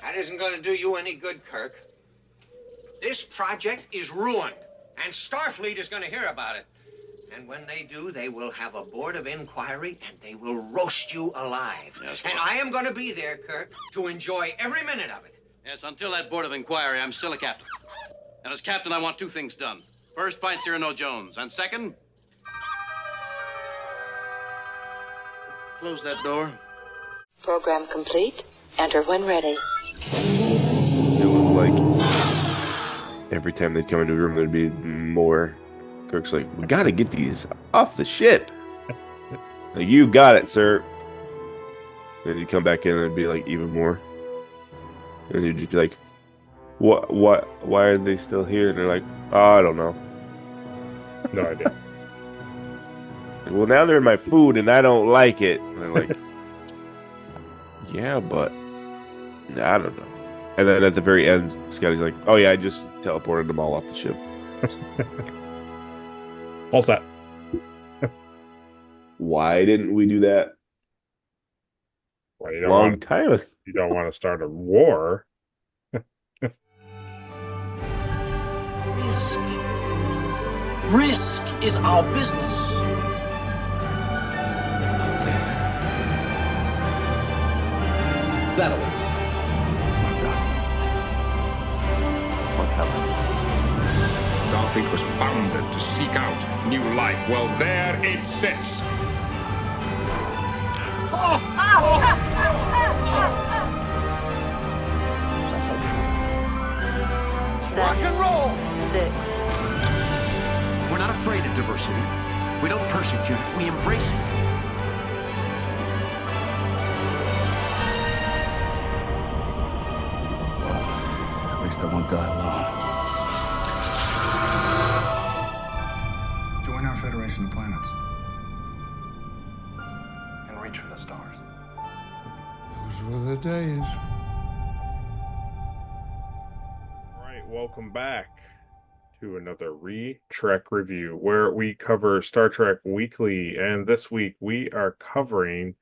That isn't going to do you any good, Kirk. This project is ruined, and Starfleet is going to hear about it. And when they do, they will have a board of inquiry, and they will roast you alive. Yes, and I am going to be there, Kirk, to enjoy every minute of it. Yes, until that board of inquiry, I'm still a captain. And as captain, I want two things done. First, find Cyrano Jones. And second, close that door. Program complete. Enter when ready. It was like every time they'd come into a room, there'd be more. Kirk's like, we gotta get these off the ship. Like, you got it, sir. Then he'd come back in and it'd be like even more. And he'd just be like, why are they still here? And they're like, oh, I don't know. No idea. Well, now they're in my food and I don't like it. And they're like, yeah, but I don't know. And then at the very end, Scotty's like, oh yeah, I just teleported them all off the ship. All set. Why didn't we do that Well, long time ago? You don't want to start a war. Risk. Risk is our business. Out there. That way. What happened? Starfleet was founded to seek out new life. Well, there it sits. Rock and roll. 6. We're not afraid of diversity. We don't persecute it, we embrace it. At least I won't die alone. Join our Federation of Planets. And reach for the stars. Those were the days. Alright, welcome back to another Trek review where we cover Star Trek Weekly, and this week we are covering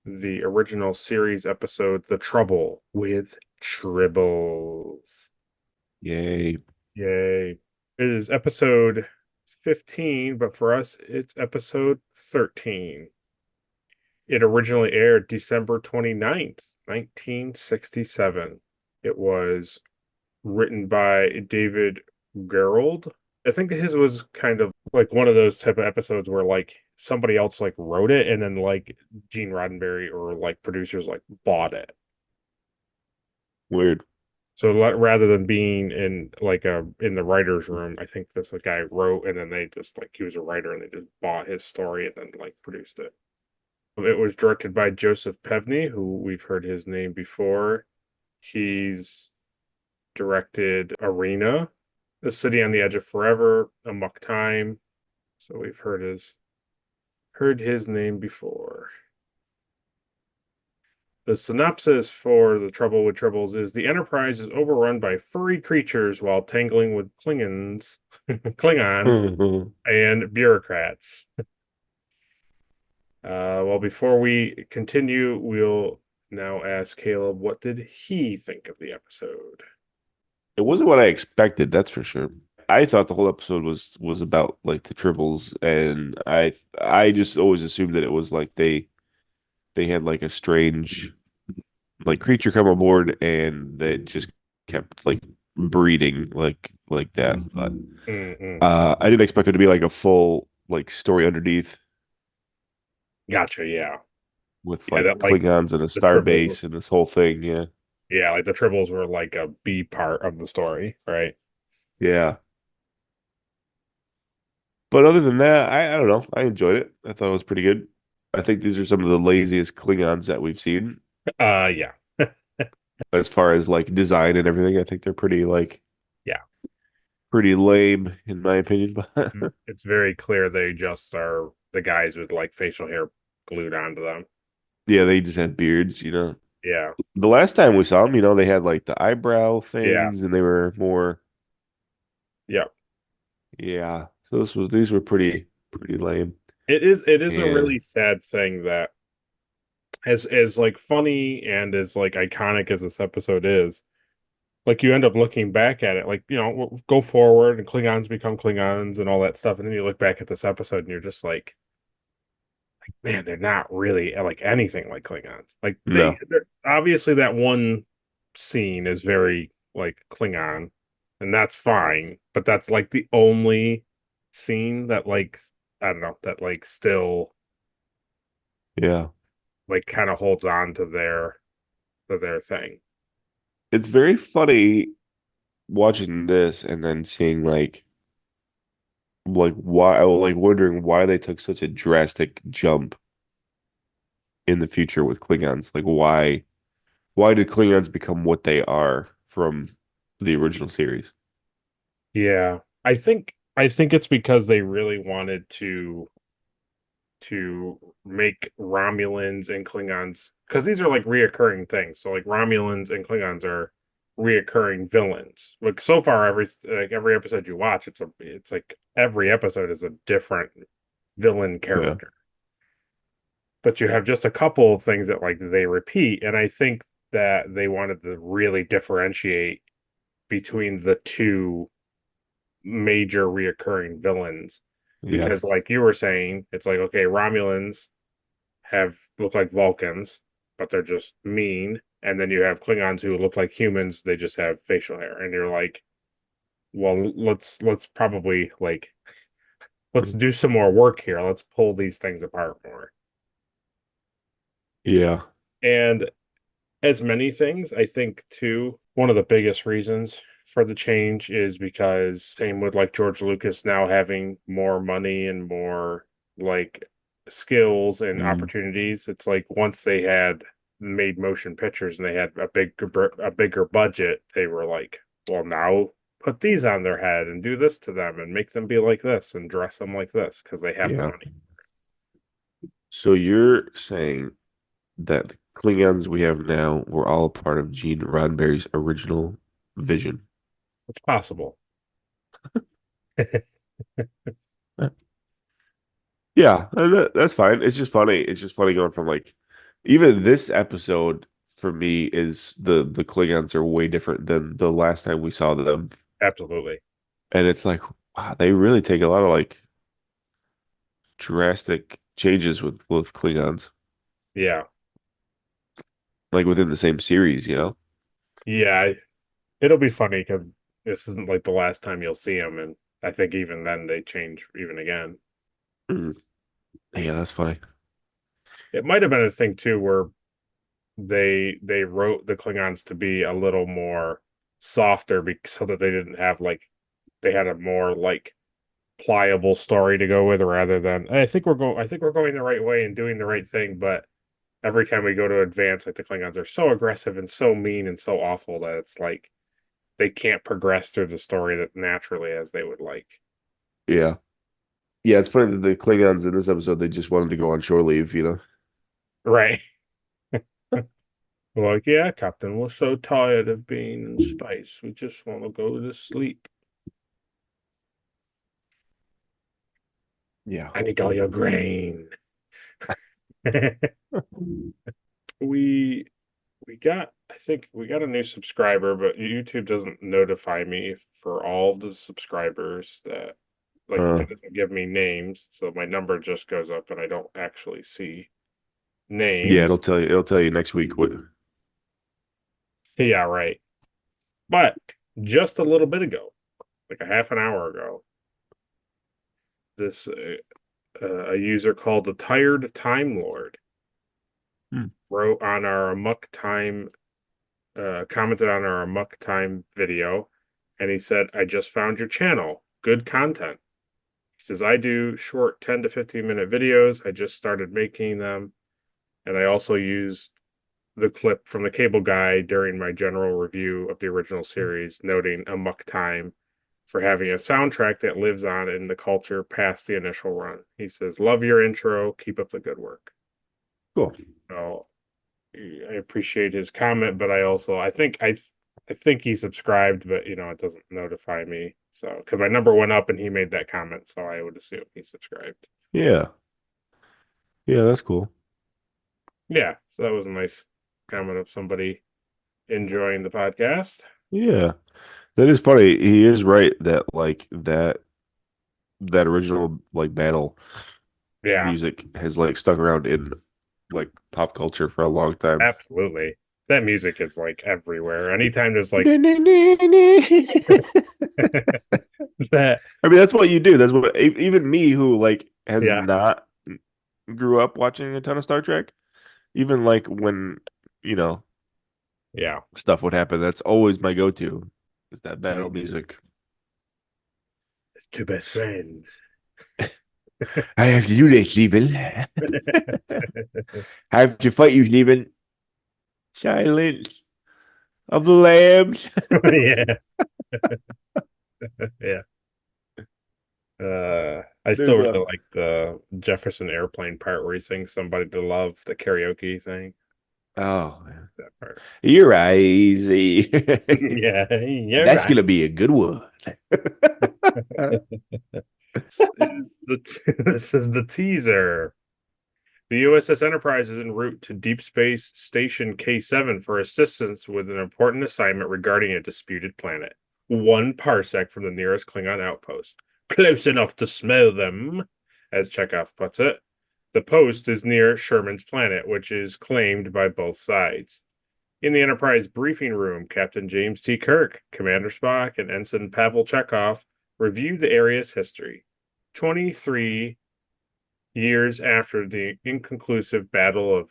the original series episode The Trouble with Tribbles. Yay. Yay. It is episode 15, but for us it's episode 13. It originally aired December 29th, 1967. It was written by David Gerrold. I think his was kind of like one of those type of episodes where like somebody else like wrote it and then like Gene Roddenberry or like producers like bought it. Weird. So rather than being in like in the writer's room, I think this guy wrote and then they just like he was a writer and they just bought his story and then like produced it. It was directed by Joseph Pevney, who we've heard his name before. He's directed Arena, The City on the Edge of Forever, Amok Time. So we've heard his name before. The synopsis for The Trouble with Tribbles is the Enterprise is overrun by furry creatures while tangling with Klingons and bureaucrats. Well, before we continue, we'll now ask Caleb, what did he think of the episode? It wasn't what I expected, that's for sure. I thought the whole episode was about like the Tribbles, and I just always assumed that it was like they had like a strange like creature come aboard and that just kept like breeding like that. But I didn't expect it to be like a full like story underneath. Gotcha, yeah. With Yeah, like that, like, Klingons and a the star Tribbles base and this whole thing, yeah. Yeah, like the Tribbles were like a B part of the story, right? Yeah. But other than that, I don't know. I enjoyed it. I thought it was pretty good. I think these are some of the laziest Klingons that we've seen. Yeah. As far as like design and everything, I think they're pretty like pretty lame in my opinion. But It's very clear they just are the guys with like facial hair glued onto them. yeah, they just had beards, you know. Yeah. The last time we saw them, you know, they had like the eyebrow things and they were more Yeah. yeah. So these were pretty lame. It is a Yeah. really sad thing that as like funny and as like iconic as this episode is, like you end up looking back at it, like go forward and Klingons become Klingons and all that stuff, and then you look back at this episode and you're just like, man, they're not really like anything like Klingons. Like No. they're obviously that one scene is very like Klingon, and that's fine, but that's like the only scene that like I don't know that like still Yeah. like kind of holds on to their thing. It's very funny watching this and then seeing like why like wondering why they took such a drastic jump in the future with Klingons. Like why did Klingons become what they are from the original series? Yeah. I think it's because they really wanted to make Romulans and Klingons, because these are like reoccurring things. So like Romulans and Klingons are reoccurring villains. Like so far, every episode you watch, it's like every episode is a different villain Yeah. character. But you have just a couple of things that like they repeat, and I think that they wanted to really differentiate between the two major reoccurring villains, Yeah. because like you were saying, it's like, okay, Romulans have look like Vulcans, but they're just mean. And then you have Klingons who look like humans, they just have facial hair. And you're like, well, let's probably like let's do some more work here. Let's pull these things apart more. Yeah. And as many things, I think too, one of the biggest reasons for the change is because same with like George Lucas now having more money and more like skills and Mm. opportunities. It's like once they had made motion pictures and they had a bigger budget, they were like, well, now put these on their head and do this to them and make them be like this and dress them like this because they have the Yeah. money. So you're saying that the Klingons we have now were all part of Gene Roddenberry's original vision. It's possible. Yeah, and that's fine. It's just funny. It's just funny going from like even this episode for me is the Klingons are way different than the last time we saw them. Absolutely. And it's like, wow, they really take a lot of like drastic changes with Klingons, Yeah. like within the same series, you know? Yeah. It'll be funny because this isn't like the last time you'll see them, and I think even then they change even again. Mm. Yeah, that's funny. It might have been a thing too where they wrote the Klingons to be a little more softer so that they didn't have like they had a more like pliable story to go with rather than I think we're going the right way and doing the right thing, but every time we go to advance, like the Klingons are so aggressive and so mean and so awful that it's like they can't progress through the story that naturally as they would like. Yeah. Yeah, it's funny that the Klingons in this episode they just wanted to go on shore leave, you know? Right. Like, yeah, Captain, we're so tired of being in space. We just want to go to sleep. Yeah. I need all your grain. we we got I think we got a new subscriber, but YouTube doesn't notify me for all the subscribers that like Uh, it doesn't give me names, so my number just goes up and I don't actually see yeah, names. it'll tell you next week what Yeah, right. But just a little bit ago, like a half an hour ago, this a user called the Tired Time Lord Hmm. wrote on our Amok Time, commented on our Amok Time video, and he said, I just found your channel. Good content. He says, I do short 10 to 15 minute videos. I just started making them. And I also used the clip from the cable guy during my general review of the original series, noting Amok Time for having a soundtrack that lives on in the culture past the initial run. He says, love your intro. Keep up the good work. cool. So I appreciate his comment, but I think he subscribed, but it doesn't notify me. So because my number went up and he made that comment, so I would assume he subscribed. Yeah. Yeah, that's cool. Yeah, so that was a nice comment of somebody enjoying the podcast. Yeah. That is funny. He is right that like that original like battle Yeah, music has like stuck around in like pop culture for a long time. absolutely. That music is like everywhere. Anytime there's like I that, mean, that's what you do. That's what even me, who like has yeah, not grew up watching a ton of Star Trek, even like when you know yeah. stuff would happen, that's always my go-to. Is that battle music? Two best friends. I have to do this, Stephen. I have to fight you, Stephen. Silence of the lambs. Yeah, yeah. I There's still a really like the Jefferson Airplane part where he sings "Somebody to Love," the karaoke thing. I still oh, like that part. you're easy. Yeah, you're That's right. gonna be a good one. This is the teaser. The USS Enterprise is en route to Deep Space Station K7 for assistance with an important assignment regarding a disputed planet. 1 parsec from the nearest Klingon outpost. Close enough to smell them, as Chekhov puts it. The post is near Sherman's planet, which is claimed by both sides. In the Enterprise briefing room, Captain James T. Kirk, Commander Spock, and Ensign Pavel Chekhov review the area's history. 23 years after the inconclusive Battle of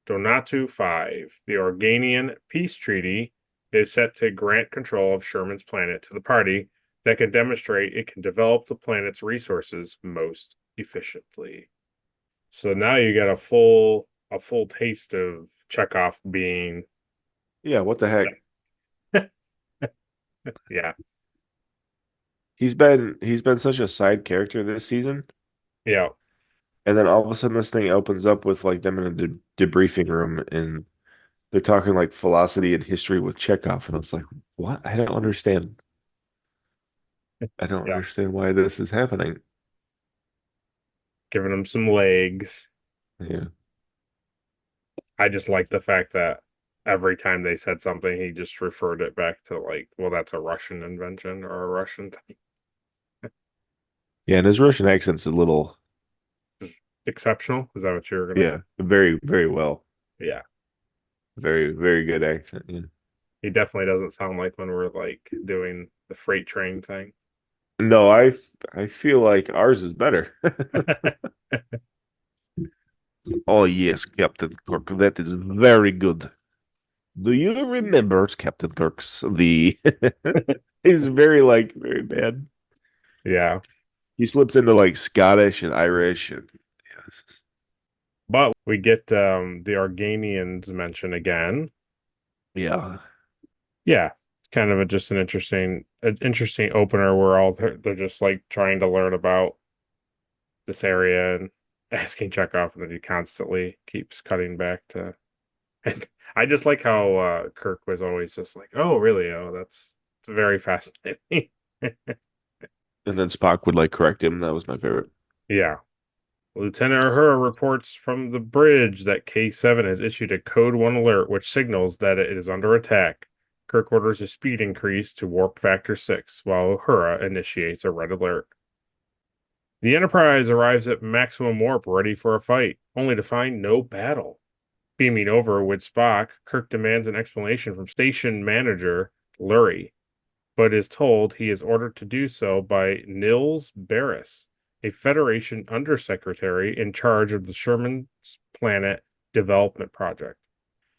Donatu 5, the Organian Peace Treaty is set to grant control of Sherman's planet to the party that can demonstrate it can develop the planet's resources most efficiently. So now you get a full taste of Chekhov being Yeah, what the heck? yeah, He's been such a side character this season, yeah, and then all of a sudden this thing opens up with like them in a debriefing room, and they're talking like philosophy and history with Chekhov, and I was like, what? I don't understand. I don't yeah, understand why this is happening. giving him some legs. Yeah. I just like the fact that every time they said something, he just referred it back to like, well, that's a Russian invention or a Russian thing. Yeah, and his Russian accent's a little, Exceptional. Is that what you were gonna? yeah, very, very well. Yeah, Very, very good accent. Yeah. he definitely doesn't sound like when we're like doing the freight train thing. No, I feel like ours is better. Oh yes, Captain Kirk, that is very good. Do you remember Captain Kirk's the he's very like very bad. Yeah, He slips into like Scottish and Irish and yes. but we get the Organians mentioned again. Yeah. Yeah, kind of just an interesting opener where all they're just like trying to learn about this area and asking Chekhov, and then he constantly keeps cutting back to. And I just like how Kirk was always just like, "Oh, really? Oh, it's very fascinating." And then Spock would like correct him. That was my favorite. Yeah. Lieutenant Uhura reports from the bridge that K7 has issued a Code 1 alert, which signals that it is under attack. Kirk orders a speed increase to warp factor 6, while Uhura initiates a red alert. The Enterprise arrives at maximum warp ready for a fight, only to find no battle. Beaming over with Spock, Kirk demands an explanation from station manager Lurie, but is told he is ordered to do so by Nils Barris, a Federation undersecretary in charge of the Sherman's Planet Development Project.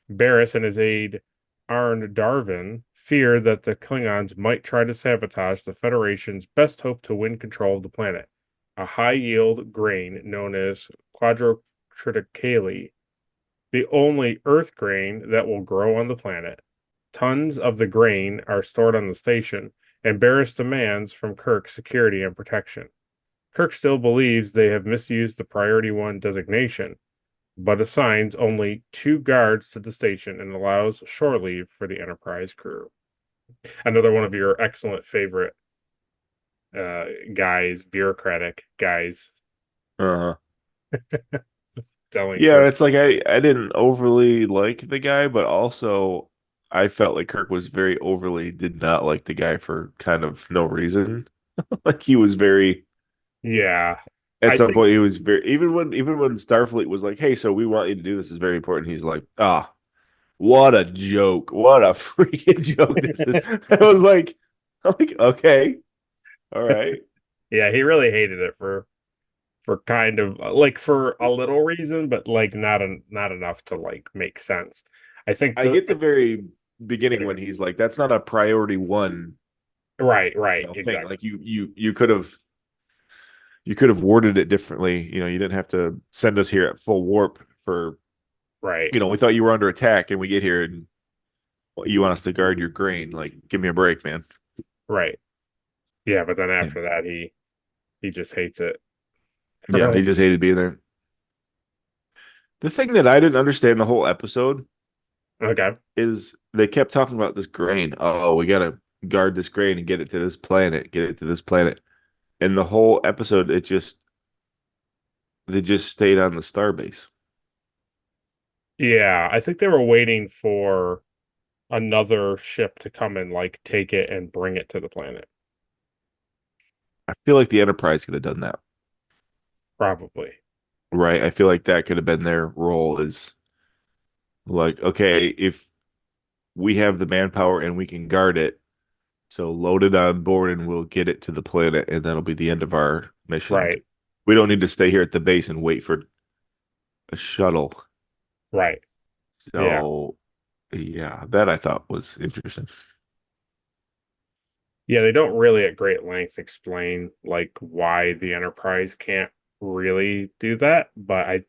Barris and his aide Arn Darvin fear that the Klingons might try to sabotage the Federation's best hope to win control of the planet, a high-yield grain known as quadrotriticale, the only Earth grain that will grow on the planet. Tons of the grain are stored on the station, and Barris demands from Kirk security and protection. Kirk still believes they have misused the Priority 1 designation, but assigns only 2 guards to the station and allows shore leave for the Enterprise crew. Another one of your excellent favorite guys, bureaucratic guys. Uh-huh. telling Yeah, Kirk. it's like I didn't overly like the guy, but also I felt like Kirk was very overly did not like the guy for kind of no reason. Like he was very Yeah, at I some think point he was very even when Starfleet was like, "Hey, so we want you to do this is very important." He's like, "Ah, what a joke. What a freaking joke this is." I'm like, "Okay. All right." yeah, he really hated it for kind of like for a little reason, but like not enough to like make sense. I think I the get the very beginning when he's like, "That's not a priority one, right, thing." exactly. Like you could have worded it differently. You didn't have to send us here at full warp for, Right, we thought you were under attack and we get here and you want us to guard your grain. Like, give me a break, man. right. Yeah, but then Yeah. after that he just hates it. Yeah, he just hated being there. The thing that I didn't understand the whole episode Okay. is they kept talking about this grain. Oh, we gotta guard this grain and get it to this planet, get it to this planet. And the whole episode, they just stayed on the starbase. Yeah, I think they were waiting for another ship to come and like take it and bring it to the planet. I feel like the Enterprise could have done that, Probably. right? I feel like that could have been their role is like, okay, if we have the manpower and we can guard it, so load it on board and we'll get it to the planet, and that'll be the end of our mission. Right, We don't need to stay here at the base and wait for a shuttle. right. Yeah. So, yeah, that I thought was interesting. Yeah, they don't really at great length explain like why the Enterprise can't really do that, but I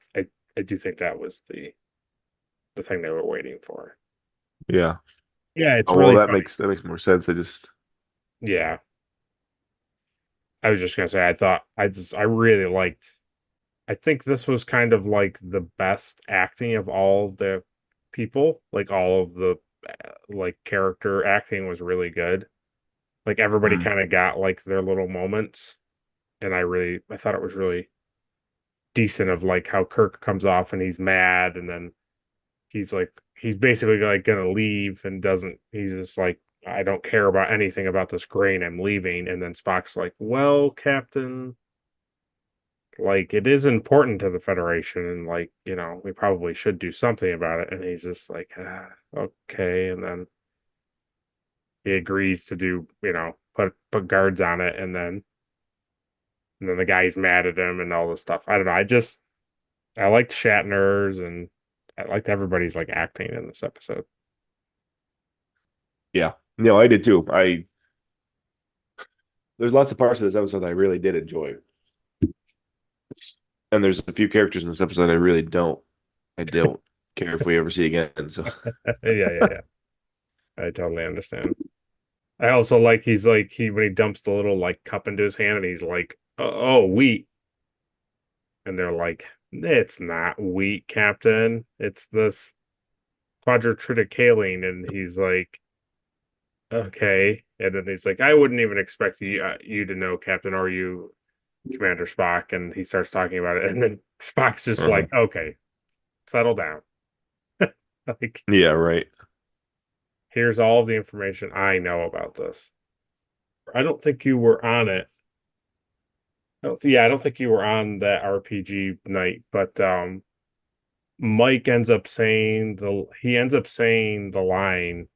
do think that was the thing they were waiting for. Yeah. Yeah, it's Oh, well, really that funny. makes more sense. Yeah. I was just gonna say I really liked I think this was kind of like the best acting of all the people. Like all of the like character acting was really good. Like everybody Mm. kind of got like their little moments, and I thought it was really decent of like how Kirk comes off and he's mad, and then he's basically like gonna leave and doesn't he's just like I don't care about anything about this grain, I'm leaving. And then Spock's like, well, Captain, like it is important to the Federation, and like, we probably should do something about it. And he's just like, okay. And then he agrees to do, put guards on it, and then the guy's mad at him and all this stuff. I don't know. I liked Shatner's, and I liked everybody's like acting in this episode. Yeah. No, I did too. There's lots of parts of this episode that I really did enjoy. And there's a few characters in this episode I don't care if we ever see again. So Yeah. I totally understand. I also like he's like he when he dumps the little like cup into his hand and he's like, oh, wheat. And they're like, it's not wheat, Captain. It's this quadritriticale. And he's like, okay. And then he's like, I wouldn't even expect you to know, Captain, or you, Commander Spock. And he starts talking about it. And then Spock's just uh-huh. like, okay, settle down. Like, Yeah, right. here's all the information I know about this. I don't think you were on it. Yeah, I don't think you were on that RPG night, but Mike ends up saying the line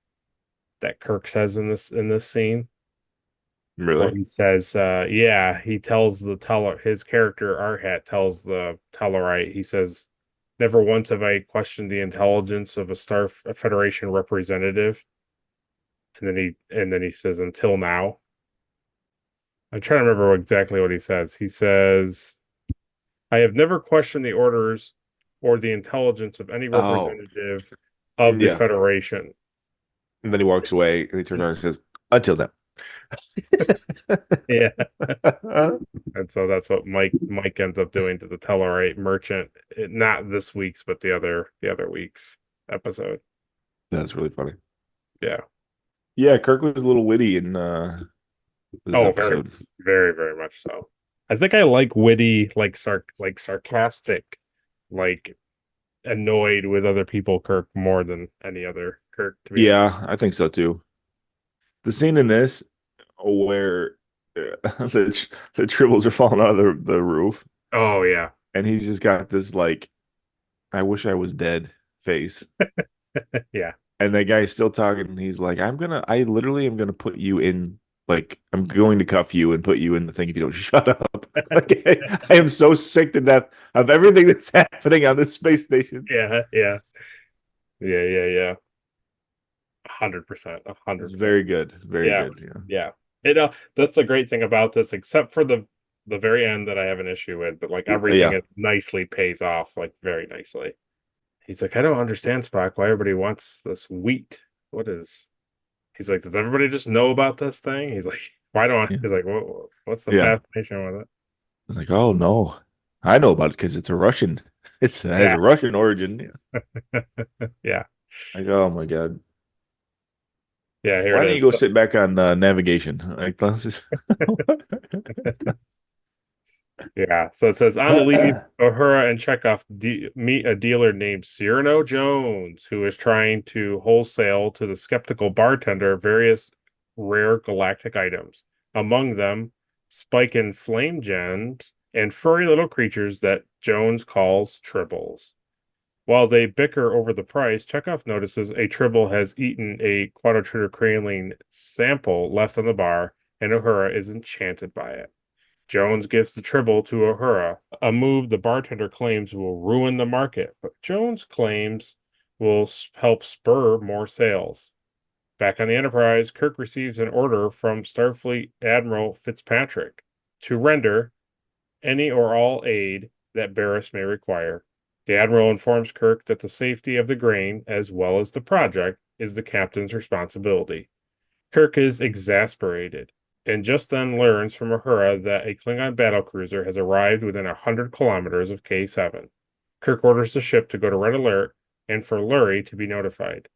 that Kirk says in this scene, where Really? he says, yeah, he tells the teller his character Arhat tells the Tellarite, he says, never once have I questioned the intelligence of a Federation representative. And then he says, until now. I'm trying to remember exactly what he says. He says, I have never questioned the orders or the intelligence of any Oh, representative of the yeah. Federation. And then he walks away and he turns around and says, until then. Yeah. And so that's what Mike ends up doing to the Tellarite merchant. Not this week's, but the other week's episode. That's really funny. Yeah. Yeah, Kirk was a little witty in this Oh, very, episode. very, very much so. I think I like witty, like sarcastic like annoyed with other people Kirk more than any other Kirk, to be honest. Yeah, I think so too. The scene in this where the tribbles are falling out of the roof, Oh yeah. and he's just got this like, I wish I was dead face. Yeah. And that guy's still talking. And he's like, I literally am gonna put you in, like, I'm going to cuff you and put you in the thing if you don't shut up. Like, I am so sick to death of everything that's happening on this space station. Yeah, yeah. Yeah. 100%. It's 100%. very good. Very Yeah. good. Yeah. Yeah. That's the great thing about this, except for the very end that I have an issue with, but like everything Yeah. it nicely pays off, like very nicely. He's like, I don't understand, Spock, why everybody wants this wheat. He's like, does everybody just know about this thing? He's like, why don't Yeah. he's like, what's the Yeah. fascination with it? Like, oh no. I know about it because it's a Russian. It has Yeah. a Russian origin. Yeah. Like, oh my God. Yeah, here Why it don't you is. go sit back on navigation? Like, let's just... Yeah. So it says on leave, Uhura and Chekhov meet a dealer named Cyrano Jones, who is trying to wholesale to the skeptical bartender various rare galactic items. Among them, spike and flame gems and furry little creatures that Jones calls Tribbles. While they bicker over the price, Chekhov notices a Tribble has eaten a quadrotriticranian sample left on the bar, and Uhura is enchanted by it. Jones gives the Tribble to Uhura, a move the bartender claims will ruin the market, but Jones claims will help spur more sales. Back on the Enterprise, Kirk receives an order from Starfleet Admiral Fitzpatrick to render any or all aid that Barris may require. The Admiral informs Kirk that the safety of the grain, as well as the project, is the captain's responsibility. Kirk is exasperated, and just then learns from Uhura that a Klingon battlecruiser has arrived within 100 kilometers of K7. Kirk orders the ship to go to red alert and for Lurie to be notified.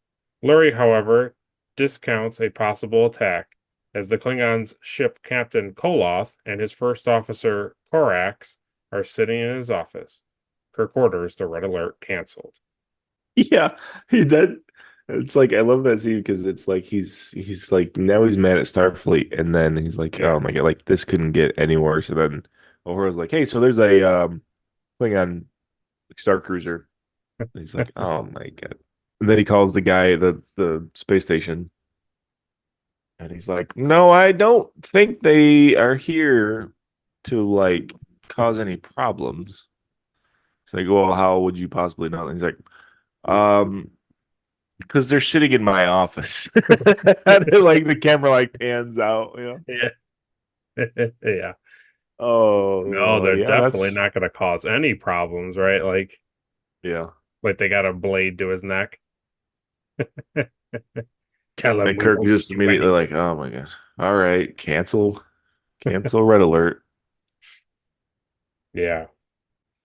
Lurie, however, discounts a possible attack as the Klingon's ship captain Koloth and his first officer Korax are sitting in his office. Kirk orders the red alert canceled. Yeah, he did. It's like I love that scene because it's like he's like now he's mad at Starfleet, and then he's like, Yeah. oh my God, like this couldn't get any worse. And then Uhura's like, hey, so there's a Klingon Star Cruiser. And he's like, oh my God. And then he calls the guy at the space station, and he's like, no, I don't think they are here to like cause any problems. It's like, well, how would you possibly know? And he's like, because they're sitting in my office. And like the camera like pans out, you know. Yeah. Yeah. No, Oh, they're yeah, definitely that's not going to cause any problems, right? yeah. Like they got a blade to his neck. Tell him And we Kirk won't just do immediately anything. like, oh my gosh. All right, cancel red alert. Yeah.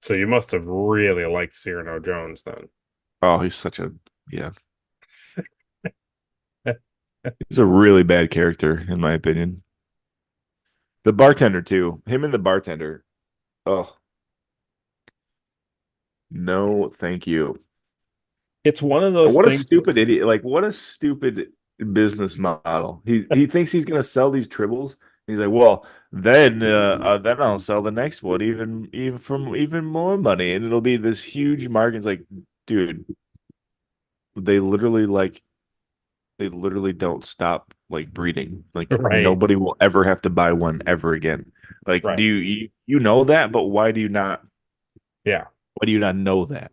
So you must have really liked Cyrano Jones then. Oh, he's such a yeah. He's a really bad character, in my opinion. The bartender too. Him and the bartender. Oh, no, thank you. It's one of those What a things. stupid idiot. Like, what a stupid business model. He thinks he's gonna sell these tribbles. He's like, well, then I'll sell the next one even from even more money, and it'll be this huge market. It's like, dude, they literally like they literally don't stop like breeding. Like Right. nobody will ever have to buy one ever again. Like, Right. do you know that? But Yeah. why do you not know that?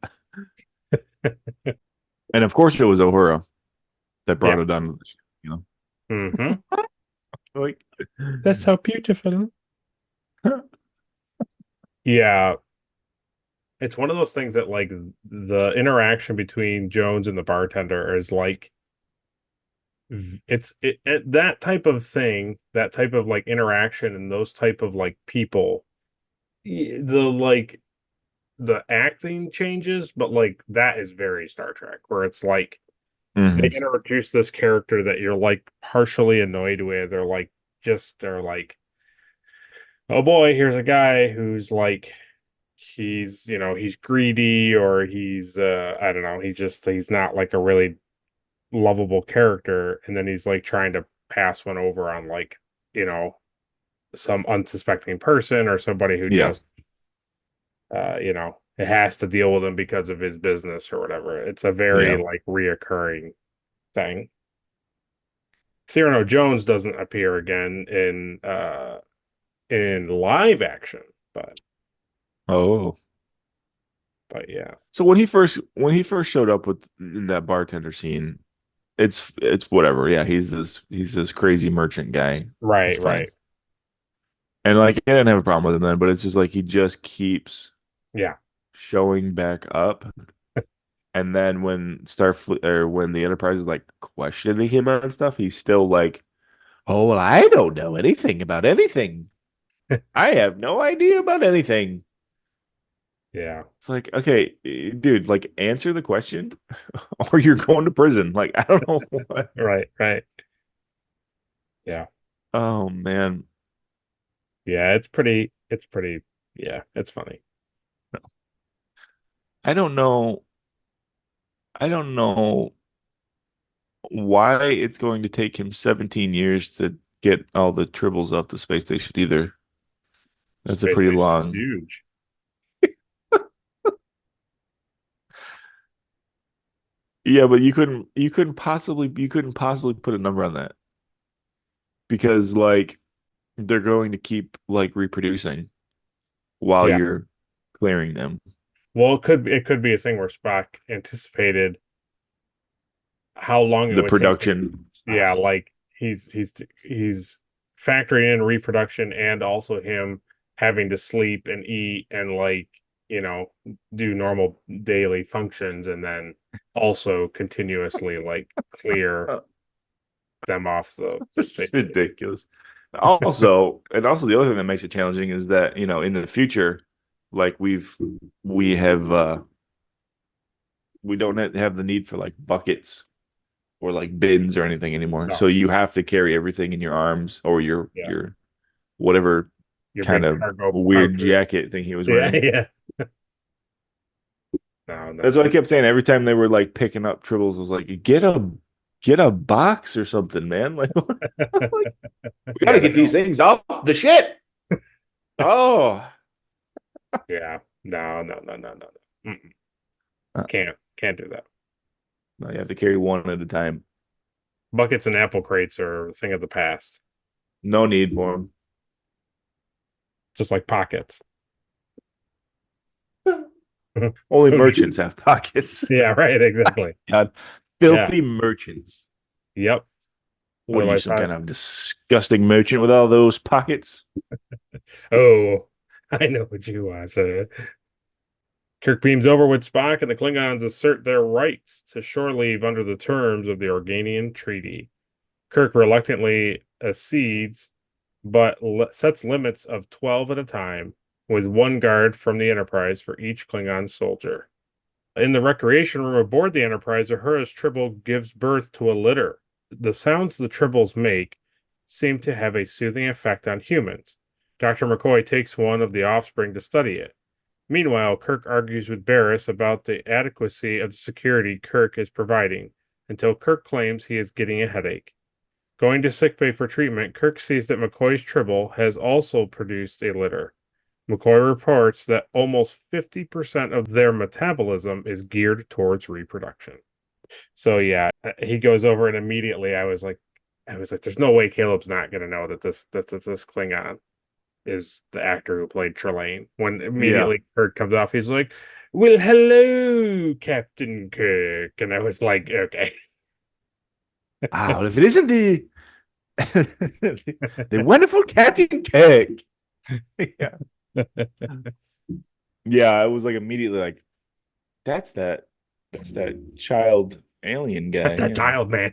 And of course, it was Uhura that brought Yeah. it down to the ship, you know. Mm-hmm. Like, That's so beautiful. Yeah. It's one of those things that like the interaction between Jones and the bartender is like that type of thing, that type of like interaction and those type of like people, the acting changes, but like that is very Star Trek, where it's like they mhm. introduce this character that you're like partially annoyed with, or they're like, oh boy, here's a guy who's like he's he's greedy, or he's I don't know, he's not like a really lovable character, and then he's like trying to pass one over on like you know some unsuspecting person or somebody who Yeah. just it has to deal with him because of his business or whatever. It's a very Yeah. like reoccurring thing. Cyrano Jones doesn't appear again in live action, but Oh. yeah. So when he first showed up with in that bartender scene, it's whatever. Yeah, he's this crazy merchant guy. It's Right, fine. right. And like I didn't have a problem with him then, but it's just like he just keeps Yeah. showing back up. And then when Starfleet or when the Enterprise is like questioning him on stuff, he's still like, "Oh, well, I don't know anything about anything. I have no idea about anything." Yeah. It's like, okay, dude, like answer the question or you're going to prison. Like, I don't know what. Right, right. Yeah. Oh man. Yeah, it's pretty yeah, it's funny. I don't know. I don't know why it's going to take him 17 years to get all the tribbles off the space station either. That's a Space pretty Station is long. huge. Yeah, but you couldn't possibly put a number on that because like they're going to keep like reproducing while Yeah. you're clearing them. Well, it could be a thing where Spock anticipated how long it The would take to, production. yeah, like he's factoring in reproduction and also him having to sleep and eat and like, you know, do normal daily functions, and then also continuously like clear them off the It's space. ridiculous. Also the other thing that makes it challenging is that, in the future, like we don't have the need for like buckets or like bins or anything anymore. No, So you have to carry everything in your arms or your yeah, your whatever your kind big of cargo weird pouches. jacket thing he was Yeah, wearing. yeah. No, That's no. what I kept saying every time they were like picking up Tribbles. I was like, get a box or something, man. Like, like we Yeah, gotta they get these don't. things off the ship. Oh, Yeah, no, no, no, no, no, no. Mm-mm. Uh, Can't do that. no, you have to carry one at a time. Buckets and apple crates are a thing of the past, No need for them. just like pockets. Only Okay. merchants have pockets. Yeah, right, exactly. God, Yeah, filthy merchants. yep. What are you, Otherwise, some kind of disgusting merchant with all those pockets? oh, I know what you want to say. Kirk beams over with Spock, and the Klingons assert their rights to shore leave under the terms of the Organian Treaty. Kirk reluctantly accedes, but sets limits of 12 at a time, with one guard from the Enterprise for each Klingon soldier. In the recreation room aboard the Enterprise, Uhura's Tribble gives birth to a litter. The sounds the Tribbles make seem to have a soothing effect on humans. Dr. McCoy takes one of the offspring to study it. Meanwhile, Kirk argues with Barris about the adequacy of the security Kirk is providing, until Kirk claims he is getting a headache. Going to sickbay for treatment, Kirk sees that McCoy's Tribble has also produced a litter. McCoy reports that almost 50% of their metabolism is geared towards reproduction. So yeah, he goes over, and immediately I was like, there's no way Caleb's not gonna know that this Klingon is the actor who played Trelane. When Yeah. immediately Kirk comes off, he's like, "Well, hello, Captain Kirk," and I was like, okay. Wow, if it isn't the the wonderful Captain Kirk. Yeah. Yeah, I was like immediately like, that's that child alien That's guy. that Yeah. child, man.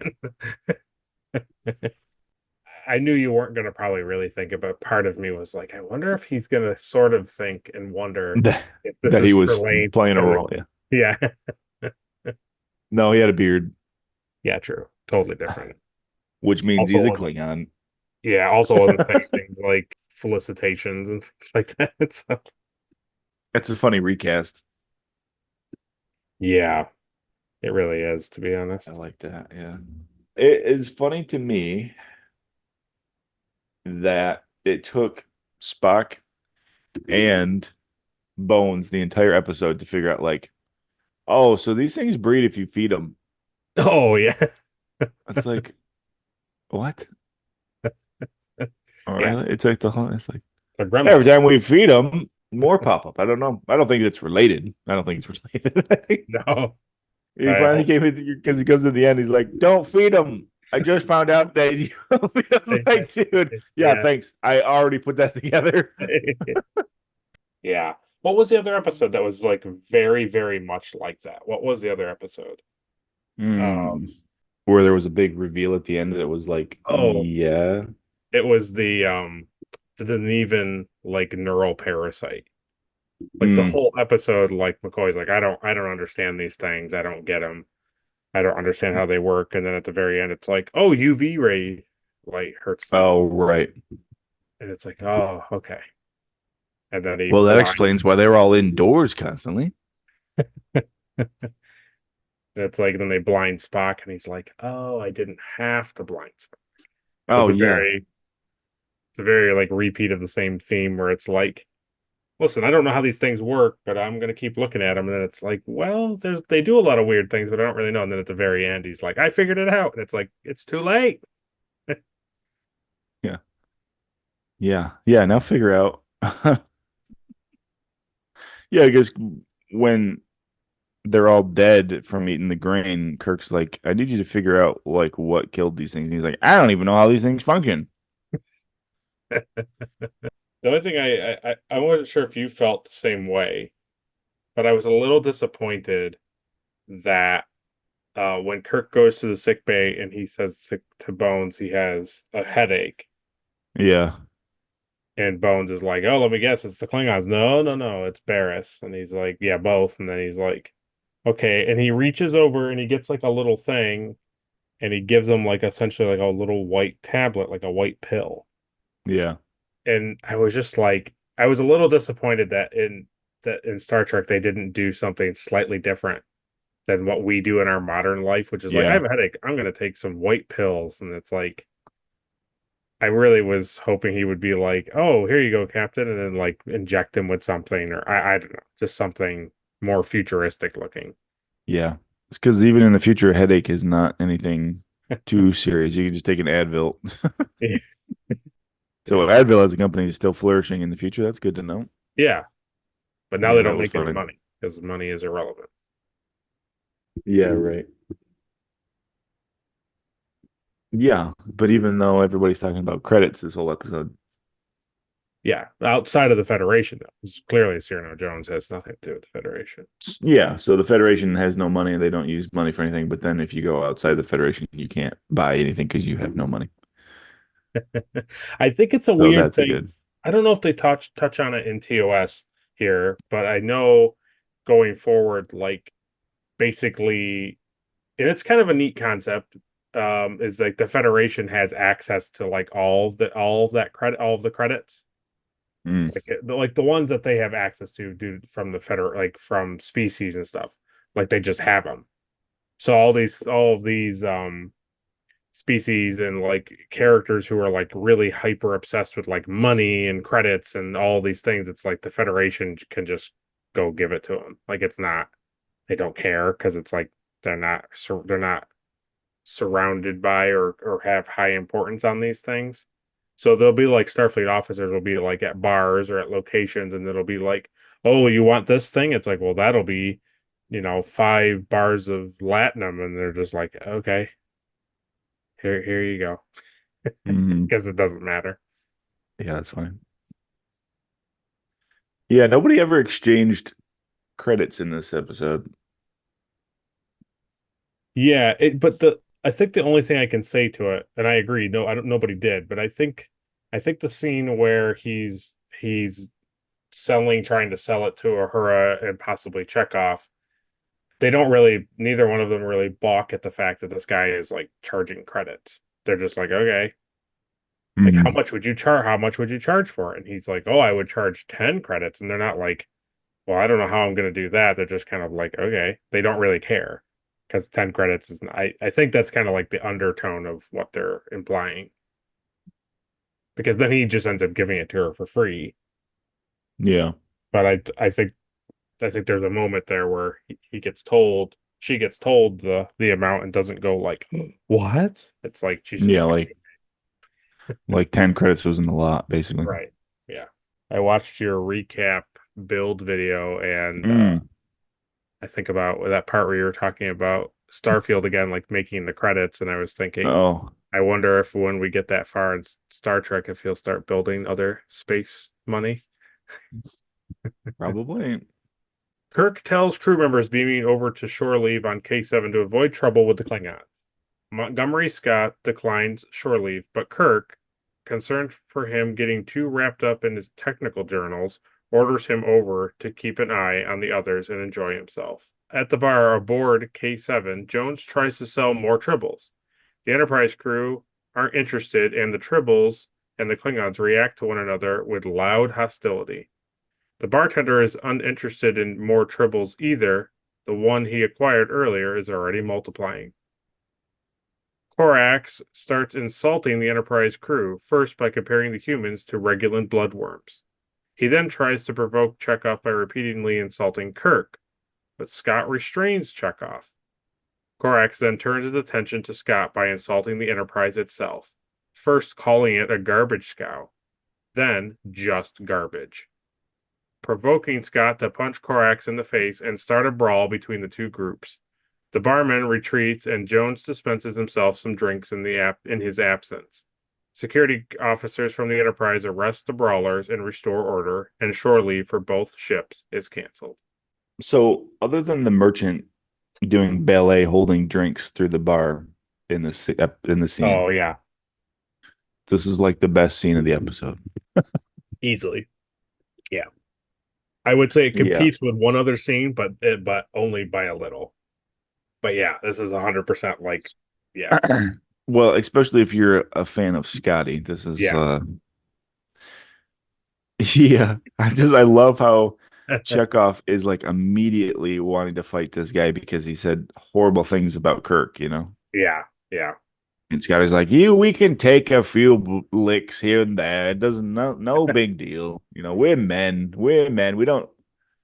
I knew you weren't going to probably really think it, but part of me was like, I wonder if he's going to sort of think and wonder That, if this that is he was Trelane playing a as a, role. Yeah. yeah. No, he had a beard, Yeah, true. Totally different. which means Also he's a wasn't, Klingon. yeah, also wasn't saying things like felicitations and things like that. So, That's a funny recast. Yeah, it really is, to be honest. I like that. Yeah. It is funny to me that it took Spock and Bones the entire episode to figure out, like, oh, so these things breed if you feed them. Oh yeah. It's like, what? Oh, Yeah. really? It took the whole. It's like They're every gremlins. time we feed them, more pop up. I don't know. I don't think it's related. I don't think it's related. No. He I finally hope. came in because he comes at the end. He's like, "Don't feed them. I just found out that you." I was like, dude, yeah, Yeah. thanks. I already put that together. Yeah. What was the other episode that was like very, very much like that? What was the other episode? Hmm. Um, Where there was a big reveal at the end that was like, oh, yeah, it was the Neven like neural parasite. Like the mm. whole episode, like McCoy's like, I don't understand these things. I don't get them. I don't understand how they work. And then at the very end, it's like, oh, UV ray light hurts them, Oh, right. and it's like, oh, okay. And then he Well, that blind. explains why they were all indoors constantly. It's like then they blind Spock, and he's like, "Oh, I didn't have to blind Spock." So Oh, yeah. it's a very like repeat of the same theme where it's like, "Listen, I don't know how these things work, but I'm gonna keep looking at them." And then it's like, "Well, they do a lot of weird things, but I don't really know." And then at the very end, he's like, "I figured it out," and it's like, "It's too late." Yeah. Yeah. Yeah. Now figure out. Yeah, because when they're all dead from eating the grain, Kirk's like, I need you to figure out like what killed these things. And he's like, I don't even know how these things function. The only thing I wasn't sure if you felt the same way, but I was a little disappointed that when Kirk goes to the sick bay and he says to Bones he has a headache, Yeah. and Bones is like, "Oh, let me guess, it's the Klingons." No, no, no, it's Barris. And he's like, "Yeah, both." And then he's like, "Okay." And he reaches over and he gets like a little thing, and he gives him like essentially like a little white tablet, like a white pill. Yeah. And I was just like, I was a little disappointed that in Star Trek they didn't do something slightly different than what we do in our modern life, which is like, I Yeah. have a headache, I'm gonna take some white pills, and it's like, I really was hoping he would be like, "Oh, here you go, Captain," and then like inject him with something, or I don't know, just something more futuristic looking. Yeah. It's because even in the future, a headache is not anything too serious. You can just take an Advil. So Advil as a company is still flourishing in the future. That's good to know. Yeah, but now Yeah, they that don't was make any funny. money because money is irrelevant. Yeah, right. Yeah, but even though everybody's talking about credits this whole episode, Yeah, outside of the Federation, though, 'cause clearly Cyrano Jones has nothing to do with the Federation. yeah, so the Federation has no money and they don't use money for anything. But then if you go outside the Federation, you can't buy anything because you have no money. I think it's a So weird that's a thing. good. I don't know if they touch on it in TOS here, but I know going forward, like basically, and it's kind of a neat concept. Is like the Federation has access to like all of that credit, all of the credits, Mm, like the ones that they have access to, due from the like from species and stuff. Like they just have them. So all of these species and like characters who are like really hyper obsessed with like money and credits and all these things, it's like the Federation can just go give it to them. Like it's not, they don't care because it's like they're not surrounded by or have high importance on these things. So they'll be like Starfleet officers will be like at bars or at locations, and it'll be like, "Oh, you want this thing?" It's like, "Well, that'll be, 5 bars of latinum," and they're just like, "Okay, here you go," hmm. because it doesn't matter. Yeah, that's fine. Yeah, nobody ever exchanged credits in this episode. Yeah, but I think the only thing I can say to it, and I agree, no, I don't, nobody did, but I think the scene where he's trying to sell it to Uhura and possibly Chekhov, they don't really, neither one of them really balk at the fact that this guy is like charging credits. They're just like, okay, like Hmm. how much would you charge for it? And he's like, oh, I would charge 10 credits. And they're not like, well, I don't know how I'm going to do that. They're just kind of like, okay, they don't really care because 10 credits is, I think that's kind of like the undertone of what they're implying. Because then he just ends up giving it to her for free. Yeah. But I think there's a moment there where he gets told, she gets told the amount and doesn't go like, what? It's like she's Yeah, just like 10 credits wasn't a lot, basically. right. Yeah. I watched your recap build video and Mm. I think about that part where you were talking about Starfield again, like making the credits, and I was thinking, Oh, I wonder if when we get that far in Star Trek, if he'll start building other space money. probably. Kirk tells crew members beaming over to shore leave on K7 to avoid trouble with the Klingons. Montgomery Scott declines shore leave, but Kirk, concerned for him getting too wrapped up in his technical journals, orders him over to keep an eye on the others and enjoy himself. At the bar aboard K7, Jones tries to sell more Tribbles. The Enterprise crew aren't interested, and the Tribbles and the Klingons react to one another with loud hostility. The bartender is uninterested in more Tribbles either. The one he acquired earlier is already multiplying. Korax starts insulting the Enterprise crew, first by comparing the humans to Regulan bloodworms. He then tries to provoke Chekhov by repeatedly insulting Kirk, but Scott restrains Chekhov. Korax then turns his attention to Scott by insulting the Enterprise itself, first calling it a garbage scow, then just garbage, provoking Scott to punch Korax in the face and start a brawl between the two groups. The barman retreats and Jones dispenses himself some drinks in his absence. Security officers from the Enterprise arrest the brawlers and restore order, and shore leave for both ships is canceled. So, other than the merchant doing ballet, holding drinks through the bar in the scene, Oh yeah, this is like the best scene of the episode. easily. Yeah, I would say it Yeah. competes with one other scene, but only by a little. But yeah, this is 100% like, yeah, Well, especially if you're a fan of Scotty, this is yeah. yeah. I love how Chekhov is like immediately wanting to fight this guy because he said horrible things about Kirk, you know? Yeah, yeah, And Scotty's like, we can take a few licks here and there. It doesn't, no big deal. You know, we're men. We're men. We don't,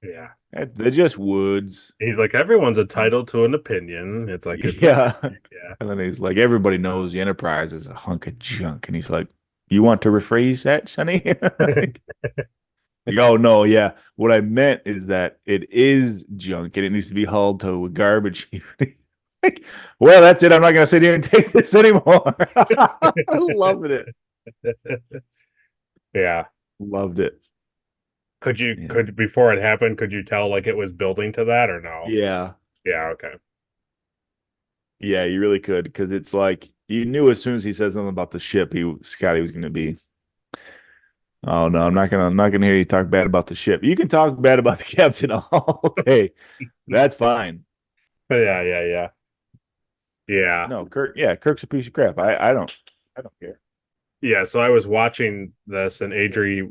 yeah. they're just woods. He's like, everyone's entitled to an opinion. It's like, Yeah. yeah. And then he's like, everybody knows the Enterprise is a hunk of junk. And he's like, you want to rephrase that, Sonny? Like, oh no, yeah. What I meant is that it is junk and it needs to be hauled to a garbage heap. Like, well, that's it. I'm not gonna sit here and take this anymore. Loving it. Yeah. Loved it. Could before it happened, could you tell like it was building to that or no? Yeah. Yeah, okay. Yeah, you really could because it's like you knew as soon as he said something about the ship, Scotty was gonna be. Oh no, I'm not gonna hear you talk bad about the ship. You can talk bad about the captain. Okay, that's fine. Yeah, yeah, yeah. Yeah. No, Kirk's a piece of crap. I don't care. Yeah, so I was watching this and Adri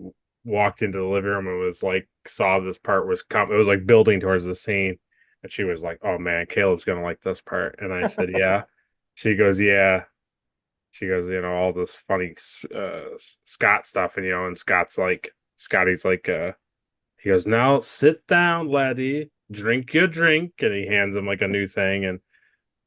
walked into the living room and was like saw this part was it was like building towards the scene and she was like, "Oh man, Caleb's going to like this part." And I said, "Yeah." She goes, "Yeah." She goes, all this funny Scott stuff and and Scotty's like he goes, "Now sit down, laddie. Drink your drink." And he hands him like a new thing and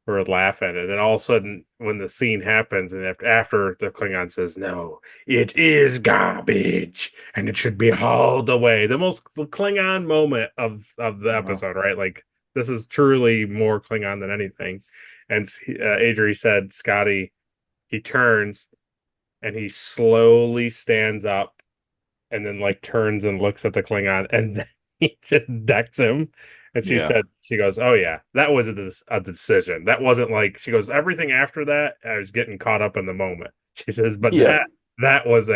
we're laughing, and then all of a sudden, when the scene happens, and after the Klingon says, "No, it is garbage, and it should be hauled away," the most Klingon moment of the episode, right? Like this is truly more Klingon than anything. And Adri said, "Scotty, he turns and he slowly stands up, and then like turns and looks at the Klingon, and then he just decks him." And Yeah. she goes, "Oh yeah, that was a decision. That wasn't like," she goes, "everything after that, I was getting caught up in the moment." She says, "But Yeah. that was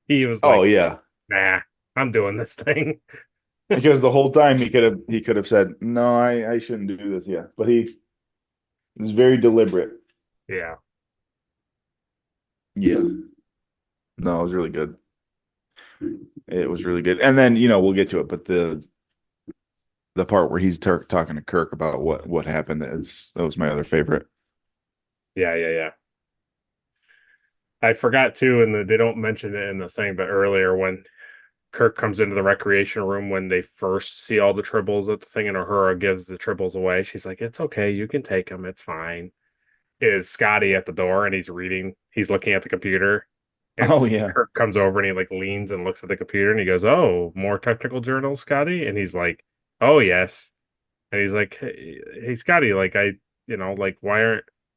he was Oh like, yeah. nah, I'm doing this thing." Because the whole time he could have said, no, I shouldn't do this. Yeah. But he was very deliberate. Yeah. Yeah. No, it was really good. It was really good. And then, we'll get to it, but the part where he's talking to Kirk about what happened. That was my other favorite. Yeah. I forgot too, and they don't mention it in the thing, but earlier when Kirk comes into the recreation room when they first see all the tribbles at the thing, and Uhura gives the tribbles away. She's like, "It's okay, you can take them. It's fine." Is Scotty at the door and he's looking at the computer, and Oh yeah, Kirk comes over and he like leans and looks at the computer and he goes, "Oh, more technical journals, Scotty?" And he's like, "Oh yes." And he's like, hey Scotty, like like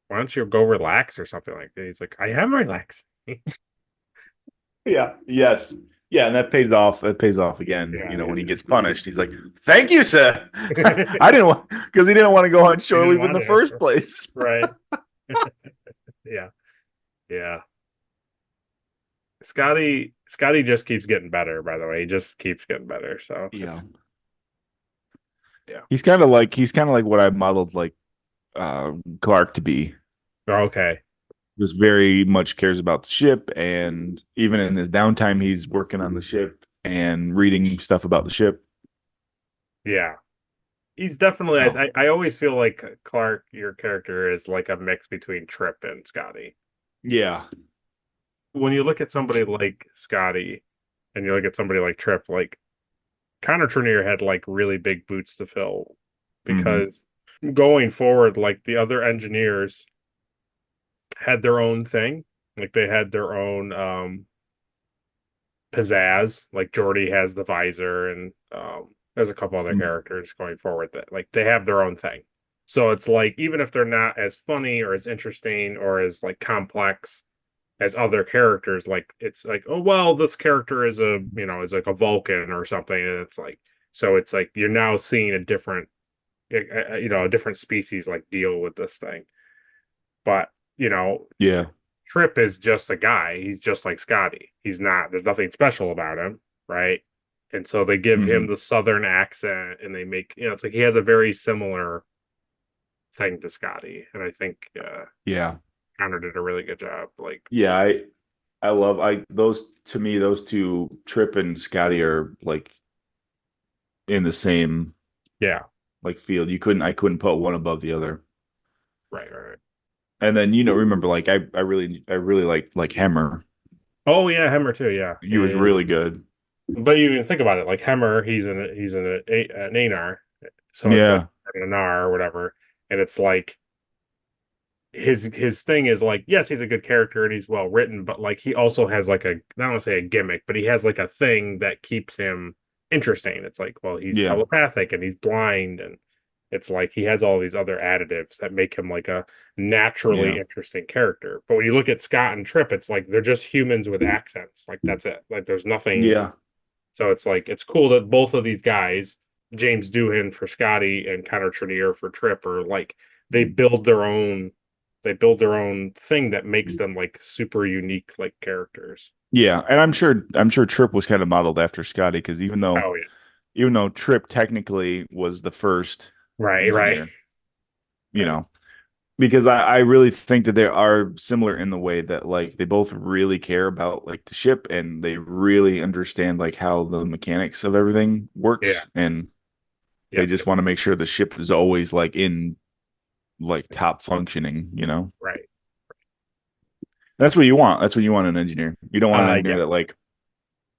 why don't you go relax or something like that? He's like, I am relaxing. yeah, yes, yeah, and that pays off. That pays off again. Yeah. When he gets punished, he's like, "Thank you, sir." I didn't want because he didn't want to go on He shore didn't leave in want the to. first place. Right. Yeah. Yeah. Scotty just keeps getting better, by the way. He just keeps getting better. So Yeah, yeah. he's kind of like what I modeled like Clark to be. Okay. Just very much cares about the ship, and even in his downtime, he's working on the ship and reading stuff about the ship. Yeah. He's definitely So I always feel like Clark, your character, is like a mix between Trip and Scotty. yeah, When you look at somebody like Scotty and you look at somebody like Trip, like Connor Trinneer had like really big boots to fill hmm because going forward, like the other engineers had their own thing. Like they had their own pizzazz. Like Jordy has the visor, and there's a couple other characters going forward that like they have their own thing. So it's like even if they're not as funny or as interesting or as like complex as other characters, like it's like, oh well, this character is is like a Vulcan or something, and it's like so it's like you're now seeing a different a different species like deal with this thing. But yeah, Trip is just a guy. He's just like Scotty. He's not, there's nothing special about him, right? And so they give him hmm the Southern accent and they make, it's like he has a very similar thing to Scotty. And I think yeah, Connor did a really good job. Like, yeah. I love I those to me those two Trip and Scotty are like in the same yeah, like field. I couldn't put one above the other. right. And then remember like I really like Hemmer. Oh, yeah, Hemmer too. Yeah. He was really good. But you even think about it, like Hemmer, he's an Anar. So it's like Yeah, an Anar or whatever. And it's like, his thing is like, yes, he's a good character and he's well written, but like he also has like a, I don't want to say a gimmick, but he has like a thing that keeps him interesting. It's like, well, he's yeah, telepathic and he's blind, and it's like he has all these other additives that make him like a naturally yeah, interesting character. But when you look at Scott and Trip, it's like they're just humans with accents. Like that's it. Like there's nothing. yeah, So it's like it's cool that both of these guys, James Doohan for Scotty and Connor Trinneer for Trip, are like they build their own thing that makes them like super unique like characters. yeah. And I'm sure Trip was kind of modeled after Scotty because Oh yeah. even though Trip technically was the first Right. engineer, you know, because I really think that they are similar in the way that like they both really care about like the ship and they really understand like how the mechanics of everything Yeah. works and they Yep. just want to make sure the ship is always like in like top functioning. Right. That's what you want. That's what you want in an engineer. You don't want an Yeah. engineer that like,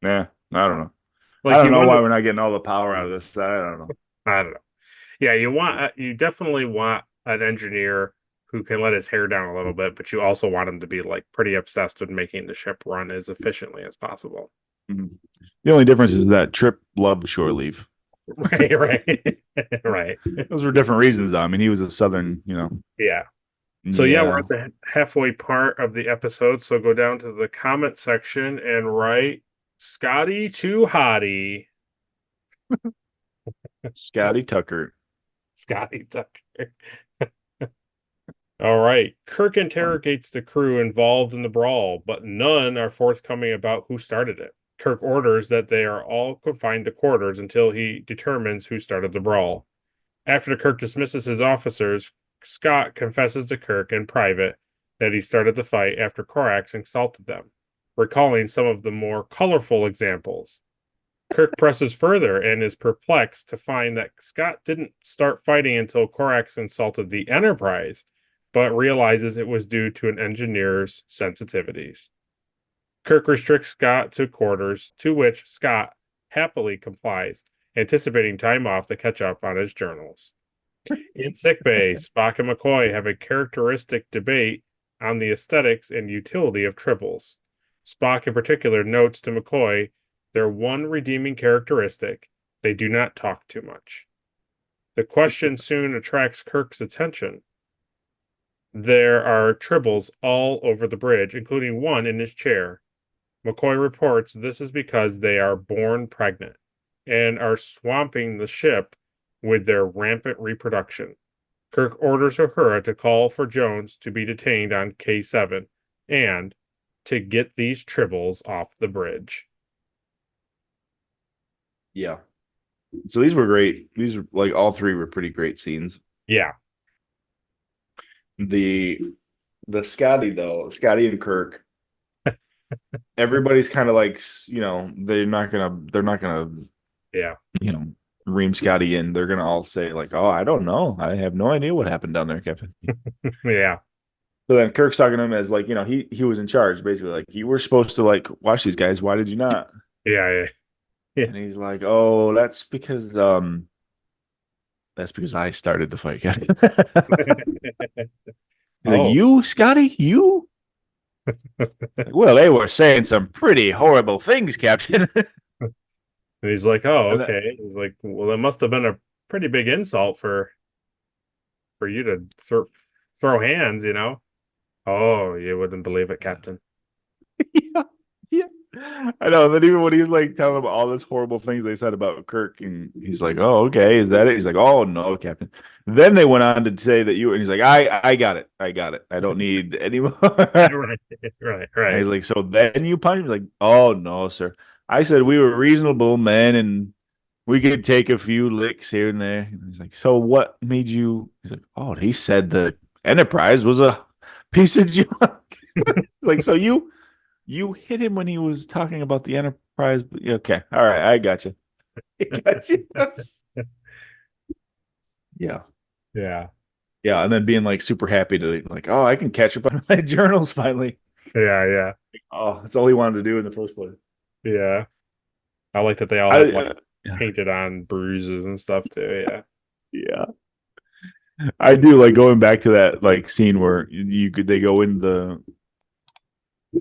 I don't know. I Like don't you know want why to, we're not getting all the power out of this. I don't know. I don't know. Yeah, you definitely want an engineer who can let his hair down a little bit, but you also want him to be like pretty obsessed with making the ship run as efficiently as possible. Mhm. The only difference is that Trip loved shore leave. Right. Right. Those were different reasons. I mean, he was a southern. Yeah. So yeah, we're Yeah. at the halfway part of the episode. So go down to the comment section and write Scotty too hottie. Scotty Tucker. Scotty Tucker. All right. Kirk interrogates the crew involved in the brawl, but none are forthcoming about who started it. Kirk orders that they are all confined to quarters until he determines who started the brawl. After Kirk dismisses his officers, Scott confesses to Kirk in private that he started the fight after Korax insulted them, recalling some of the more colorful examples. Kirk presses further and is perplexed to find that Scott didn't start fighting until Korax insulted the Enterprise, but realizes it was due to an engineer's sensitivities. Kirk restricts Scott to quarters, to which Scott happily complies, anticipating time off to catch up on his journals. In sickbay, Spock and McCoy have a characteristic debate on the aesthetics and utility of tribbles. Spock in particular notes to McCoy their one redeeming characteristic: they do not talk too much. The question soon attracts Kirk's attention. There are tribbles all over the bridge, including one in his chair. McCoy reports this is because they are born pregnant and are swamping the ship with their rampant reproduction. Kirk orders Uhura to call for Jones to be detained on K7 and to get these tribbles off the bridge. Yeah. So these were great. These were like all three were pretty great scenes. Yeah. The Scotty and Kirk, everybody's kind of like, they're not gonna Yeah. ream Scotty in. They're gonna all say like, oh, I don't know. I have no idea what happened down there, Captain. Yeah. So then Kirk's talking to him as like, he was in charge, basically. Like, you were supposed to like watch these guys. Why did you not? Yeah. And he's like, oh, that's because I started the fight, Captain. He's like, you, Scotty? You? Well, they were saying some pretty horrible things, Captain. And he's like, oh, okay. He's like, well, it must have been a pretty big insult for you to throw hands, Oh, you wouldn't believe it, Captain. Yeah. I know. But even when he's like telling him all this horrible things they said about Kirk, and he's like, "Oh, okay, is that it?" He's like, "Oh no, Captain." Then they went on to say that and he's like, "I got it. I don't need any more." Right. And he's like, "So then you punch?" He's like, "Oh no, sir. I said we were reasonable men and we could take a few licks here and there." And he's like, "So what made you?" He's like, "Oh, he said the Enterprise was a piece of junk." Like, so you hit him when he was talking about the Enterprise. But okay, all right, I got you. Yeah. And then being like super happy to like, oh, I can catch up on my journals finally. Yeah. Oh, that's all he wanted to do in the first place. Yeah. I like that they all have painted on bruises and stuff too. Yeah. I do like going back to that like scene where they go in the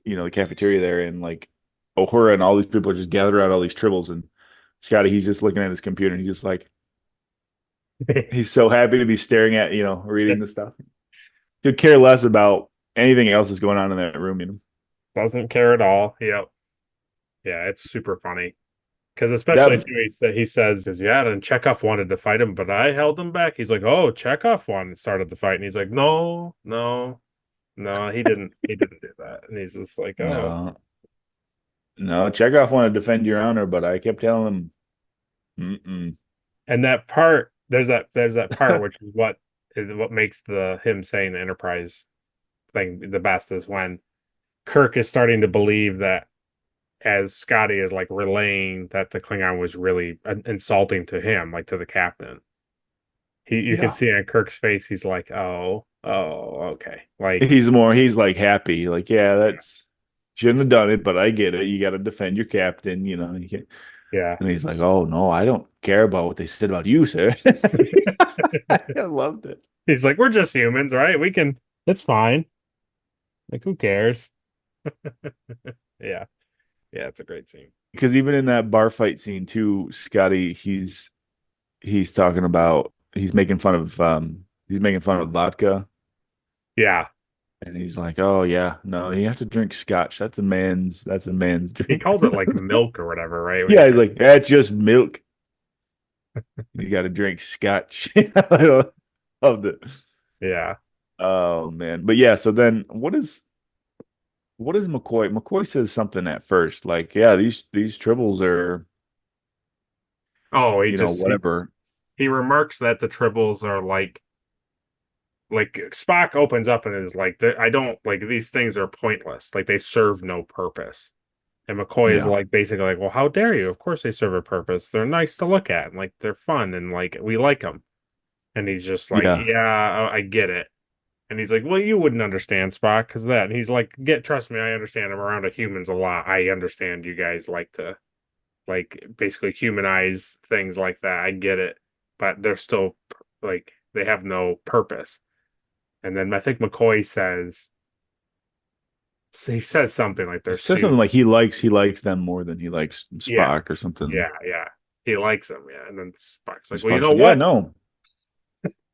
the cafeteria there, and like Uhura and all these people are just gathered around all these tribbles, and Scotty, he's just looking at his computer and he's just like, he's so happy to be staring at, reading the stuff. Could care less about anything else that's going on in that room, Doesn't care at all. Yep. Yeah, it's super funny. Because especially he says, yeah, and Chekhov wanted to fight him, but I held him back. He's like, oh, Chekhov started the fight. And he's like, no, he didn't do that. And he's just like, oh. No, Chekhov wanted to defend your honor, but I kept telling him, mm-mm. And that part, there's that part, which is what makes him saying the Enterprise thing the best, is when Kirk is starting to believe that, as Scotty is like relaying that the Klingon was really insulting to him, like to the captain. You can see on Kirk's face, he's like, oh, okay. Like he's like happy, like, yeah, shouldn't have done it, but I get it. You got to defend your captain, you can't. Yeah. And he's like, oh no, I don't care about what they said about you, sir. I loved it. He's like, we're just humans, right? It's fine. Like, who cares? Yeah. Yeah, it's a great scene. Because even in that bar fight scene too, Scotty, he's talking about, he's making fun of vodka. Yeah. And he's like, oh yeah, no, you have to drink scotch. That's a man's drink. He calls it like milk or whatever, right? Yeah, he's like, that's just milk. You got to drink scotch. I loved it. Yeah. Oh man. But yeah, so then what is McCoy? McCoy says something at first, like, yeah, these tribbles are, whatever. He remarks that the tribbles are like Spock opens up and is like, I don't like, these things are pointless. Like, they serve no purpose. And McCoy is Yeah. like basically like, well, how dare you? Of course they serve a purpose. They're nice to look at, and like they're fun, and like we like them. And he's just like, Yeah. yeah, I get it. And he's like, well, you wouldn't understand Spock because that. And he's like, trust me, I understand. I'm around humans a lot. I understand you guys like to like basically humanize things like that. I get it, but they're still like they have no purpose. And then I think McCoy says, so he says something like He they're said something suit. like he likes them more than he likes Yeah, Spock or something. yeah. He likes them, yeah. And then Spock's And like, well, you Spock's know like, yeah, what? no.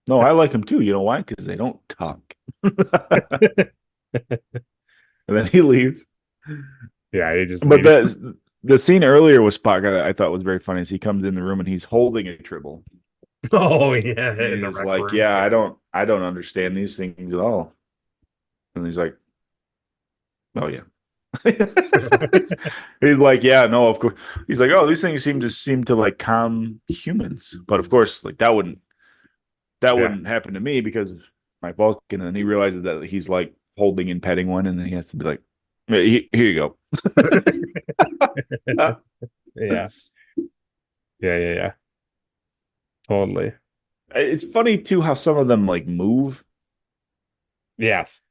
No, I like them too. You know why? Because they don't talk. And then he leaves. Yeah, he just But leaves. the scene earlier with Spock I thought was very funny. As he comes in the room and he's holding a Tribble. Oh yeah, in the He's rec like, room. yeah, Yeah. I don't understand these things at all. And he's like, oh yeah. He's like, yeah, no, of course. He's like, oh, these things seem to like calm humans, but of course, like that Yeah. wouldn't happen to me because my Vulcan. And then he realizes that he's like holding and petting one, and then he has to be like, here you go. Yeah. Yeah. Totally. It's funny too how some of them like move. Yes.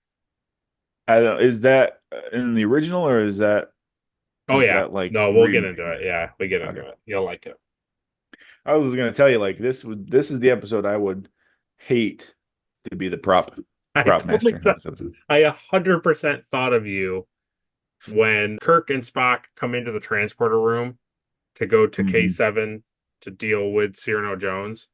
I don't know, is that in the original or Oh is yeah. that like No, we'll get into remade? it. Yeah, we get into Okay. it. You'll like it. I was gonna tell you like this is the episode I would hate to be the I prop totally master in thought, this episode. I 100% thought of you when Kirk and Spock come into the transporter room to go to Mhm. K7 to deal with Cyrano Jones,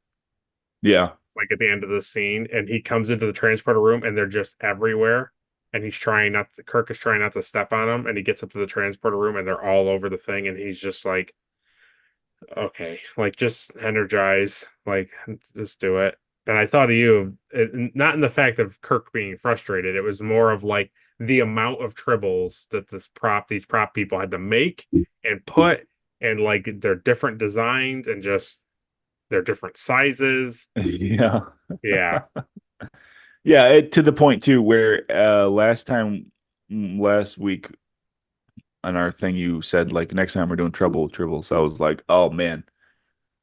Yeah. like at the end of the scene, and he comes into the transporter room and they're just everywhere. And he's trying not to, Kirk is trying not to step on them, and he gets up to the transporter room and they're all over the thing, and he's just like, okay, like just energize, like just do it. And I thought of you, not in the fact of Kirk being frustrated. It was more of like the amount of tribbles that these prop people had to make and put, and like their different designs and just their different sizes. Yeah. Yeah, Yeah, to the point too where last week on our thing you said like next time we're doing tribbles. I was like, "Oh man.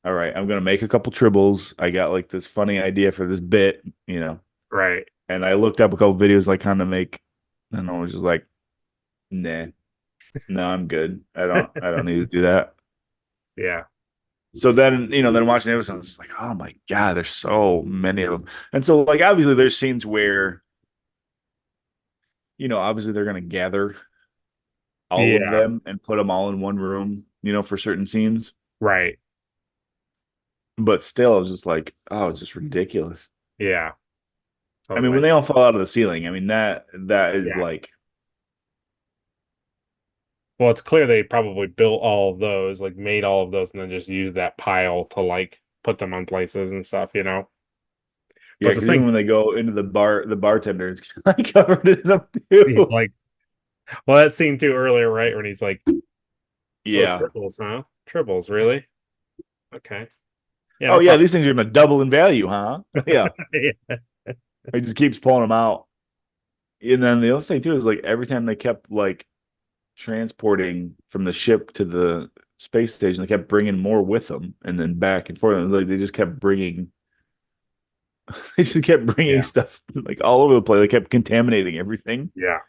All right, I'm going to make a couple tribbles. I got like this funny idea for this bit. right. And I looked up a couple videos like kind of make and I was just like, "Nah. No, I'm good. I don't need to do that." Yeah, So then watching the episode, I was just like, "Oh my God, there's so many of them." And so like obviously there's scenes where obviously they're going to gather all of yeah, them and put them all in one room, for certain scenes. right. But still, I was just like, oh, it's just ridiculous. Yeah, I mean, when totally. they all fall out of the ceiling, I mean that is Yeah. like, Well, it's clear they probably built all of those, like made all of those, and then just used that pile to like put them on places and stuff. yeah, But the because even thing, when they go into the bartender is like covered in them too. like, well, that scene too earlier, right? When he's like, "Oh, Yeah. triples, huh? Triples, really? Okay, yeah, Oh no yeah, problem." these things are gonna double in value, huh? Yeah. Yeah, He just keeps pulling them out. And then the other thing too is like every time they kept like transporting from the ship to the space station, they kept bringing more with them, and then back and forth. Like they just kept bringing, they just kept bringing yeah, stuff like all over the place. They kept contaminating everything, yeah.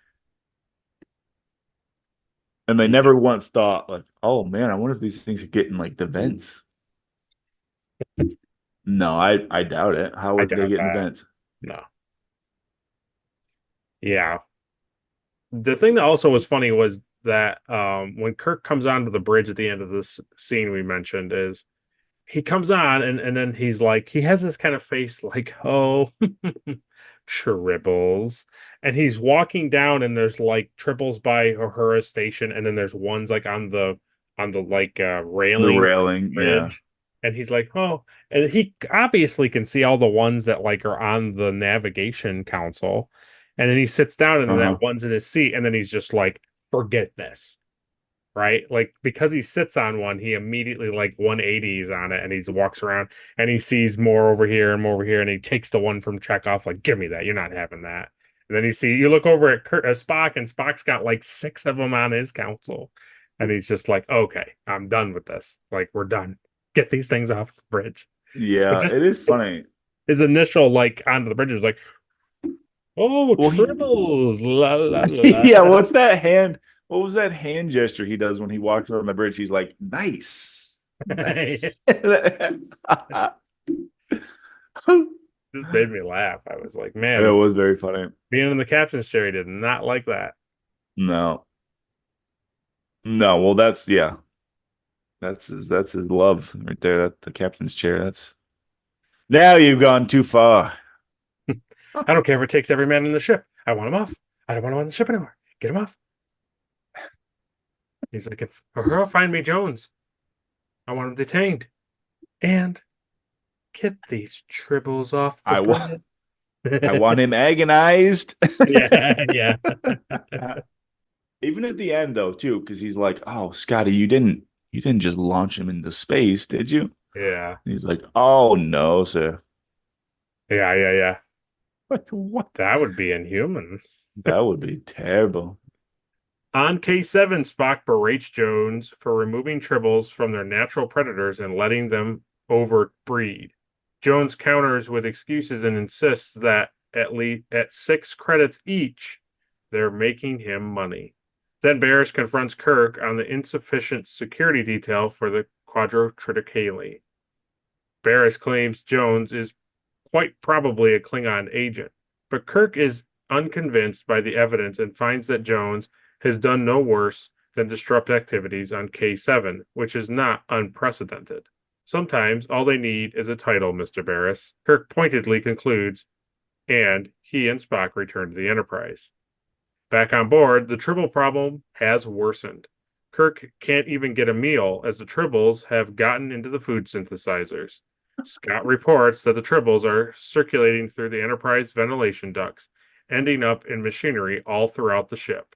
and they never once thought like, "Oh man, I wonder if these things are getting like the vents." No, I doubt it. How I would they doubt get in the that. vents? No, yeah. The thing that also was funny was that when Kirk comes onto the bridge at the end of this scene we mentioned is he comes on and then he's like he has this kind of face like oh tribbles, and he's walking down and there's like triples by Uhura's station, and then there's ones like on the like The railing railing, yeah. bridge, and he's like oh, and he obviously can see all the ones that like are on the navigation console, and then he sits down and that Uh-huh. one's in his seat, and then he's just like forget this, right? Like because he sits on one, he immediately like 180s on it, and he walks around and he sees more over here and more over here, and he takes the one from Chekhov, like, give me that, you're not having that. And then you look over at Spock, and Spock's got like six of them on his console. And he's just like, okay, I'm done with this. Like, we're done. Get these things off the bridge. But Yeah, just it is funny. his initial, like, onto the bridge was like, oh, Well, Tribbles, la la yeah, la. what's that hand? What was that hand gesture he does when he walks on the bridge? He's like, nice, nice. It Just made me laugh. I was like, man, was very funny. being in the captain's chair, he did not like that. No, no. Well, yeah. That's his love right there. That the captain's chair. That's now you've gone too far. I don't care if it takes every man in the ship. I want him off. I don't want him on the ship anymore. Get him off. He's like, if Uhura find me Jones, I want him detained. And get these Tribbles off the I want bridge. I want him agonized. Yeah, yeah. Even at the end though, too, because he's like, "Oh, Scotty, you didn't just launch him into space, did you?" Yeah. And he's like, "Oh no, sir." Yeah, yeah, yeah. Like what? That would be inhuman. That would be terrible. On K7, Spock berates Jones for removing Tribbles from their natural predators and letting them overbreed. Jones counters with excuses and insists that at least at 6 credits each, they're making him money. Then Barris confronts Kirk on the insufficient security detail for the Quadrotriticale. Barris claims Jones is quite probably a Klingon agent, but Kirk is unconvinced by the evidence and finds that Jones has done no worse than disrupt activities on K7, which is not unprecedented. Sometimes all they need is a title, Mr. Barris. Kirk pointedly concludes, and he and Spock return to the Enterprise. Back on board, the Tribble problem has worsened. Kirk can't even get a meal as the Tribbles have gotten into the food synthesizers. Scott reports that the Tribbles are circulating through the Enterprise ventilation ducts, ending up in machinery all throughout the ship.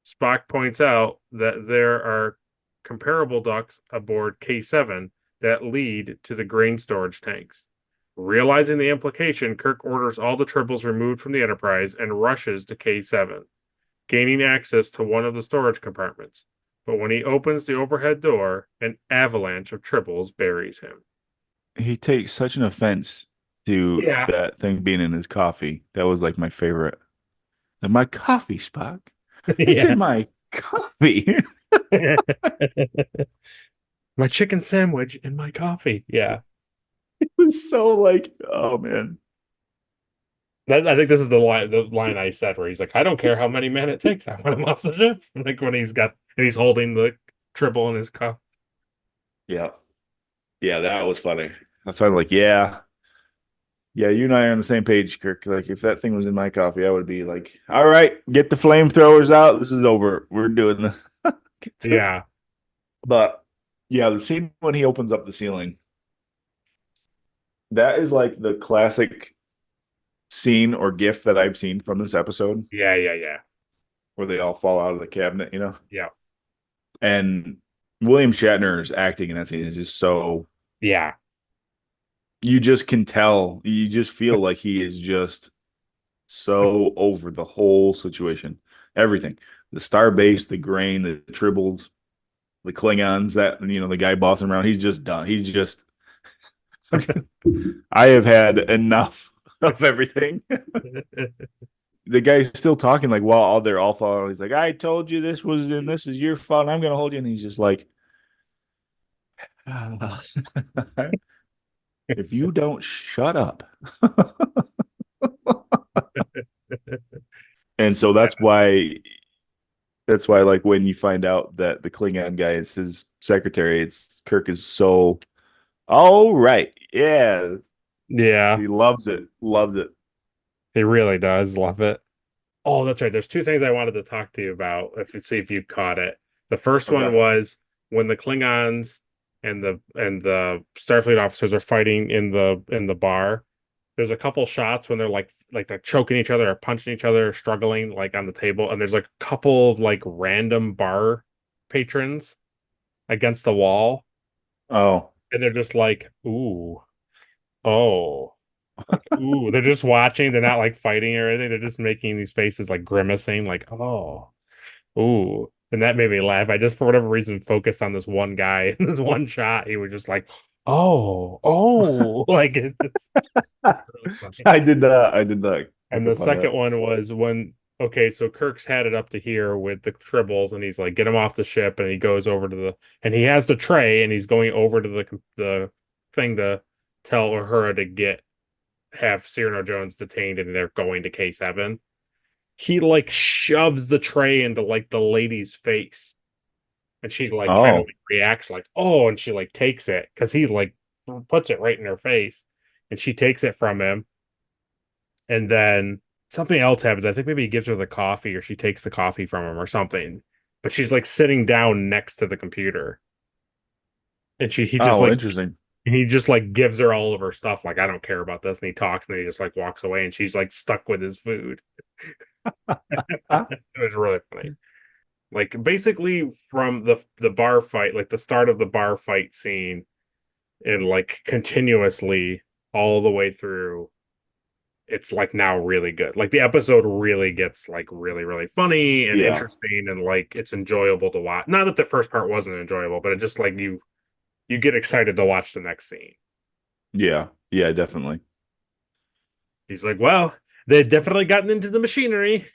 Spock points out that there are comparable ducts aboard K7 that lead to the grain storage tanks. Realizing the implication, Kirk orders all the Tribbles removed from the Enterprise and rushes to K7, gaining access to one of the storage compartments. But when he opens the overhead door, an avalanche of Tribbles buries him. He takes such an offense to Yeah. that thing being in his coffee. That was like my favorite. Like, my coffee, Spock. It's Yeah. in my coffee. My chicken sandwich and my coffee. Yeah. It was so like, oh man. I think this is the line I said where he's like, I don't care how many men it takes. I want him off the ship. Like when he's holding the Tribble in his cup. Yeah. Yeah, that was funny. That's why I'm like, yeah. Yeah, you and I are on the same page, Kirk. Like, if that thing was in my coffee, I would be like, all right, get the flamethrowers out. This is over. We're doing this. Yeah. But yeah, the scene when he opens up the ceiling, that is like the classic scene or gif that I've seen from this episode Yeah, yeah, yeah. where they all fall out of the cabinet, Yeah. And William Shatner's acting in that scene is just so, Yeah. you just can tell, you just feel like he is just so over the whole situation. Everything. The starbase, the grain, the tribbles, the Klingons, that, the guy bossing around, he's just done. He's just, I have had enough of everything. The guy's still talking like while they're all falling. He's like, I told you this is your fault. I'm gonna hold you. And he's just like, if you don't shut up. And so that's why like when you find out that the Klingon guy is his secretary, it's Kirk is so, all right, yeah. Yeah. He loves it. Loves it. He really does love it. Oh, that's right. There's two things I wanted to talk to you about. See if you caught it. The first one Okay. was when the Klingons and the Starfleet officers are fighting in the bar. There's a couple shots when they're like they're choking each other or punching each other or struggling like on the table, and there's like a couple of like random bar patrons against the wall, Oh, and they're just like, ooh, oh. Like, ooh, they're just watching. They're not like fighting or anything. They're just making these faces like grimacing, like, oh, ooh. And that made me laugh. I just, for whatever reason, focused on this one guy in this one shot. He was just like, oh, like it's really funny. I did not. I did not pick And the up on second that. one was when, okay, so Kirk's had it up to here with the Tribbles, and he's like, get him off the ship, and he goes over to and he has the tray, and he's going over to the thing to tell Uhura to have Cyrano Jones detained, and they're going to K7. He like shoves the tray into like the lady's face, and she like kind of Oh, like reacts like, oh, and she like takes it because he like puts it right in her face, and she takes it from him, and then something else happens. I think maybe he gives her the coffee, or she takes the coffee from him, or something. But she's like sitting down next to the computer, and oh, interesting. he just like gives her all of her stuff. Like, I don't care about this, and he talks, and then he just like walks away, and she's like stuck with his food. It was really funny. Like basically from the bar fight, like the start of the bar fight scene, and like continuously all the way through, it's like now really good. Like the episode really gets like really, really funny and Yeah, interesting, and like it's enjoyable to watch. Not that the first part wasn't enjoyable, but it just like you get excited to watch the next scene. yeah, yeah, definitely. He's like, well, they've definitely gotten into the machinery.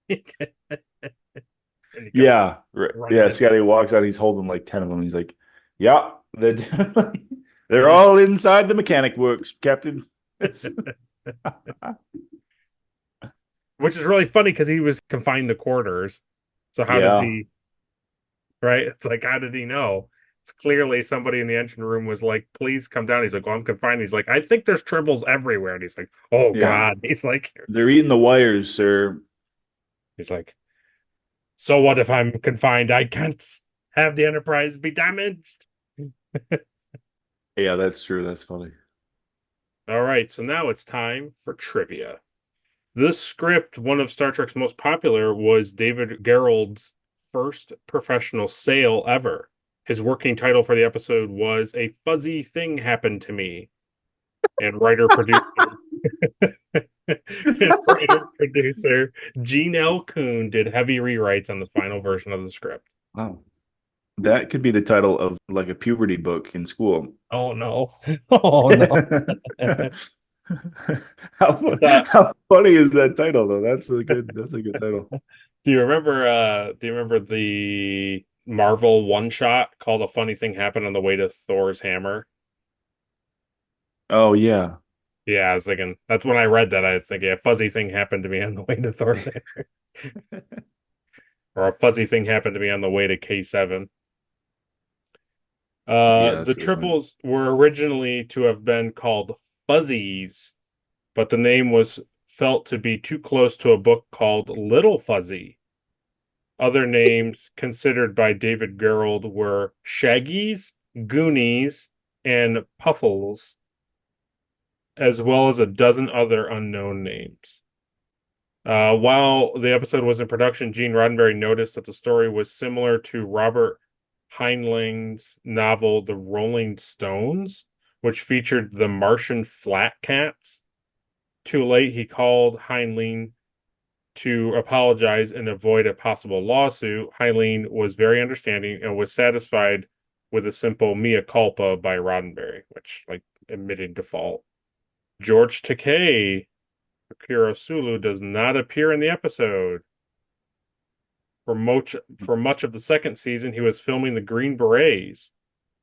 And he comes Yeah, running yeah. in. Scotty walks out. He's holding like 10 of them. He's like, "Yeah, they're they're all inside the mechanic works, Captain." It's, Which is really funny because he was confined to quarters. So how does yeah, he, right? It's like, how did he know? It's clearly somebody in the engine room was like, please come down. He's like, well, I'm confined. He's like, I think there's tribbles everywhere. And he's like, oh yeah. God. They're eating the wires, sir. He's like, so what if I'm confined? I can't have the Enterprise be damaged. Yeah, that's true. That's funny. All right, so now it's time for trivia. This script, one of Star Trek's most popular, was David Gerrold's first professional sale ever. His working title for the episode was A Fuzzy Thing Happened to Me. And writer producer Gene L. Kuhn did heavy rewrites on the final version of the script. Wow. That could be the title of like a puberty book in school. Oh no. Oh no. How funny is that title though? That's a good title. Do you remember the Marvel one shot called A Funny Thing Happened on the Way to Thor's Hammer? Oh yeah. Yeah, I was thinking that's when I read that. I was thinking a fuzzy thing happened to me on the way to Thor's Hammer. Or a fuzzy thing happened to me on the way to K7. Yeah, The that's really funny. Tribbles were originally to have been called Fuzzies, but the name was felt to be too close to a book called Little Fuzzy. Other names considered by David Gerrold were Shaggies, Goonies, and Puffles, as well as a dozen other unknown names. While the episode was in production, Gene Roddenberry noticed that the story was similar to Robert Heinlein's novel The Rolling Stones, which featured the Martian Flat Cats. Too late, he called Heinlein to apologize and avoid a possible lawsuit. Heinlein was very understanding and was satisfied with a simple mea culpa by Roddenberry, which, like, admitting default. George Takei, Akira Sulu, does not appear in the episode. For much of the second season, he was filming the Green Berets.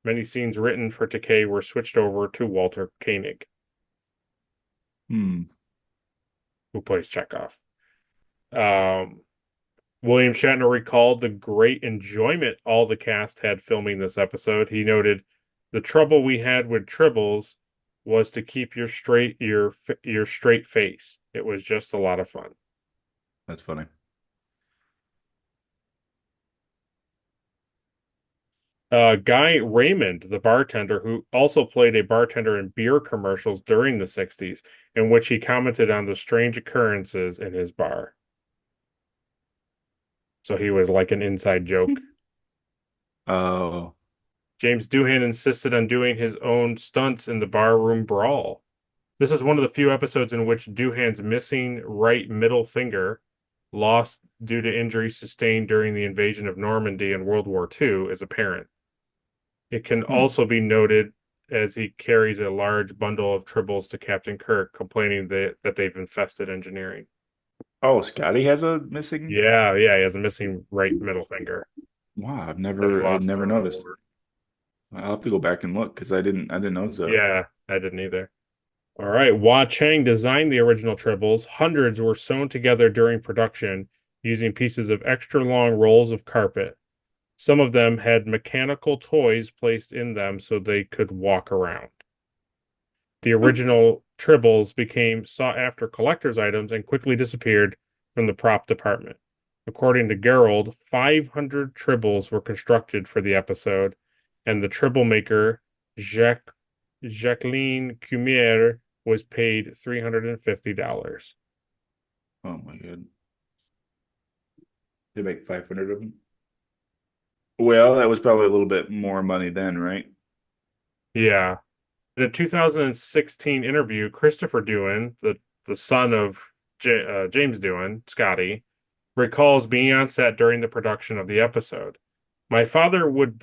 Many scenes written for Takei were switched over to Walter Koenig, Hmm. who plays Chekhov. William Shatner recalled the great enjoyment all the cast had filming this episode. He noted, "The trouble we had with Tribbles was to keep your straight face. It was just a lot of fun." That's funny. Guy Raymond, the bartender, who also played a bartender in beer commercials during the 60s, in which he commented on the strange occurrences in his bar. So he was like an inside joke. Oh, James Doohan insisted on doing his own stunts in the barroom brawl. This is one of the few episodes in which Doohan's missing right middle finger lost due to injuries sustained during the invasion of Normandy in World War II, is apparent. It can also be noted as he carries a large bundle of tribbles to Captain Kirk, complaining that they've infested engineering. Oh, Scotty has a missing. Yeah, he has a missing right middle finger Wow, that he I'd lost never during the noticed. war. I'll have to go back and look because I didn't notice that. Yeah, I didn't either. All right, Hua Chang designed the original tribbles. Hundreds were sewn together during production using pieces of extra long rolls of carpet. Some of them had mechanical toys placed in them so they could walk around. The original tribbles became sought-after collector's items and quickly disappeared from the prop department. According to Gerald, 500 tribbles were constructed for the episode, and the tribble maker, Jacqueline Cumier, was paid $350. Oh my god. They make 500 of them. Well, that was probably a little bit more money then, right? Yeah. In a 2016 interview, Christopher Dewan, the son of James Dewan, Scotty, recalls being on set during the production of the episode. My father would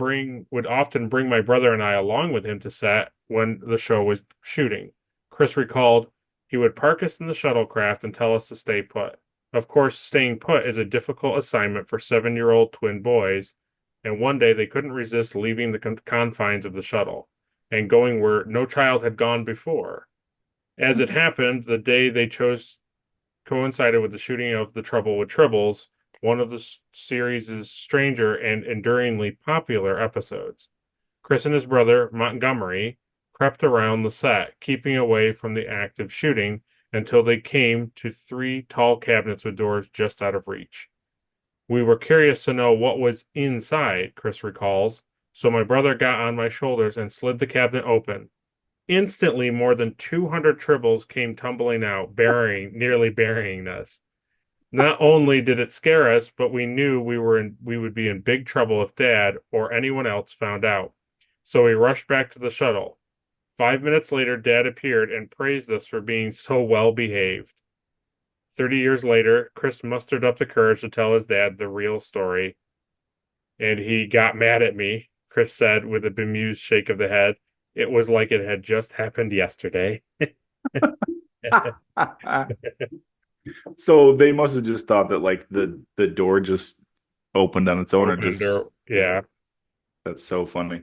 often bring my brother and I along with him to set when the show was shooting. Chris recalled he would park us in the shuttlecraft and tell us to stay put. Of course, staying put is a difficult assignment for 7-year-old twin boys, and one day they couldn't resist leaving the confines of the shuttle and going where no child had gone before. As it happened, the day they chose coincided with the shooting of The Trouble with Tribbles, one of the series' stranger and enduringly popular episodes. Chris and his brother, Montgomery, crept around the set, keeping away from the active shooting until they came to 3 tall cabinets with doors just out of reach. We were curious to know what was inside, Chris recalls, so my brother got on my shoulders and slid the cabinet open. Instantly, more than 200 tribbles came tumbling out, nearly burying us. Not only did it scare us, but we knew we would be in big trouble if Dad or anyone else found out. So we rushed back to the shuttle. 5 minutes later, Dad appeared and praised us for being so well behaved. 30 years later, Chris mustered up the courage to tell his dad the real story. And he got mad at me, Chris said with a bemused shake of the head. It was like it had just happened yesterday. So they must have just thought that like the door just opened on its own or Opened just or, yeah. That's so funny.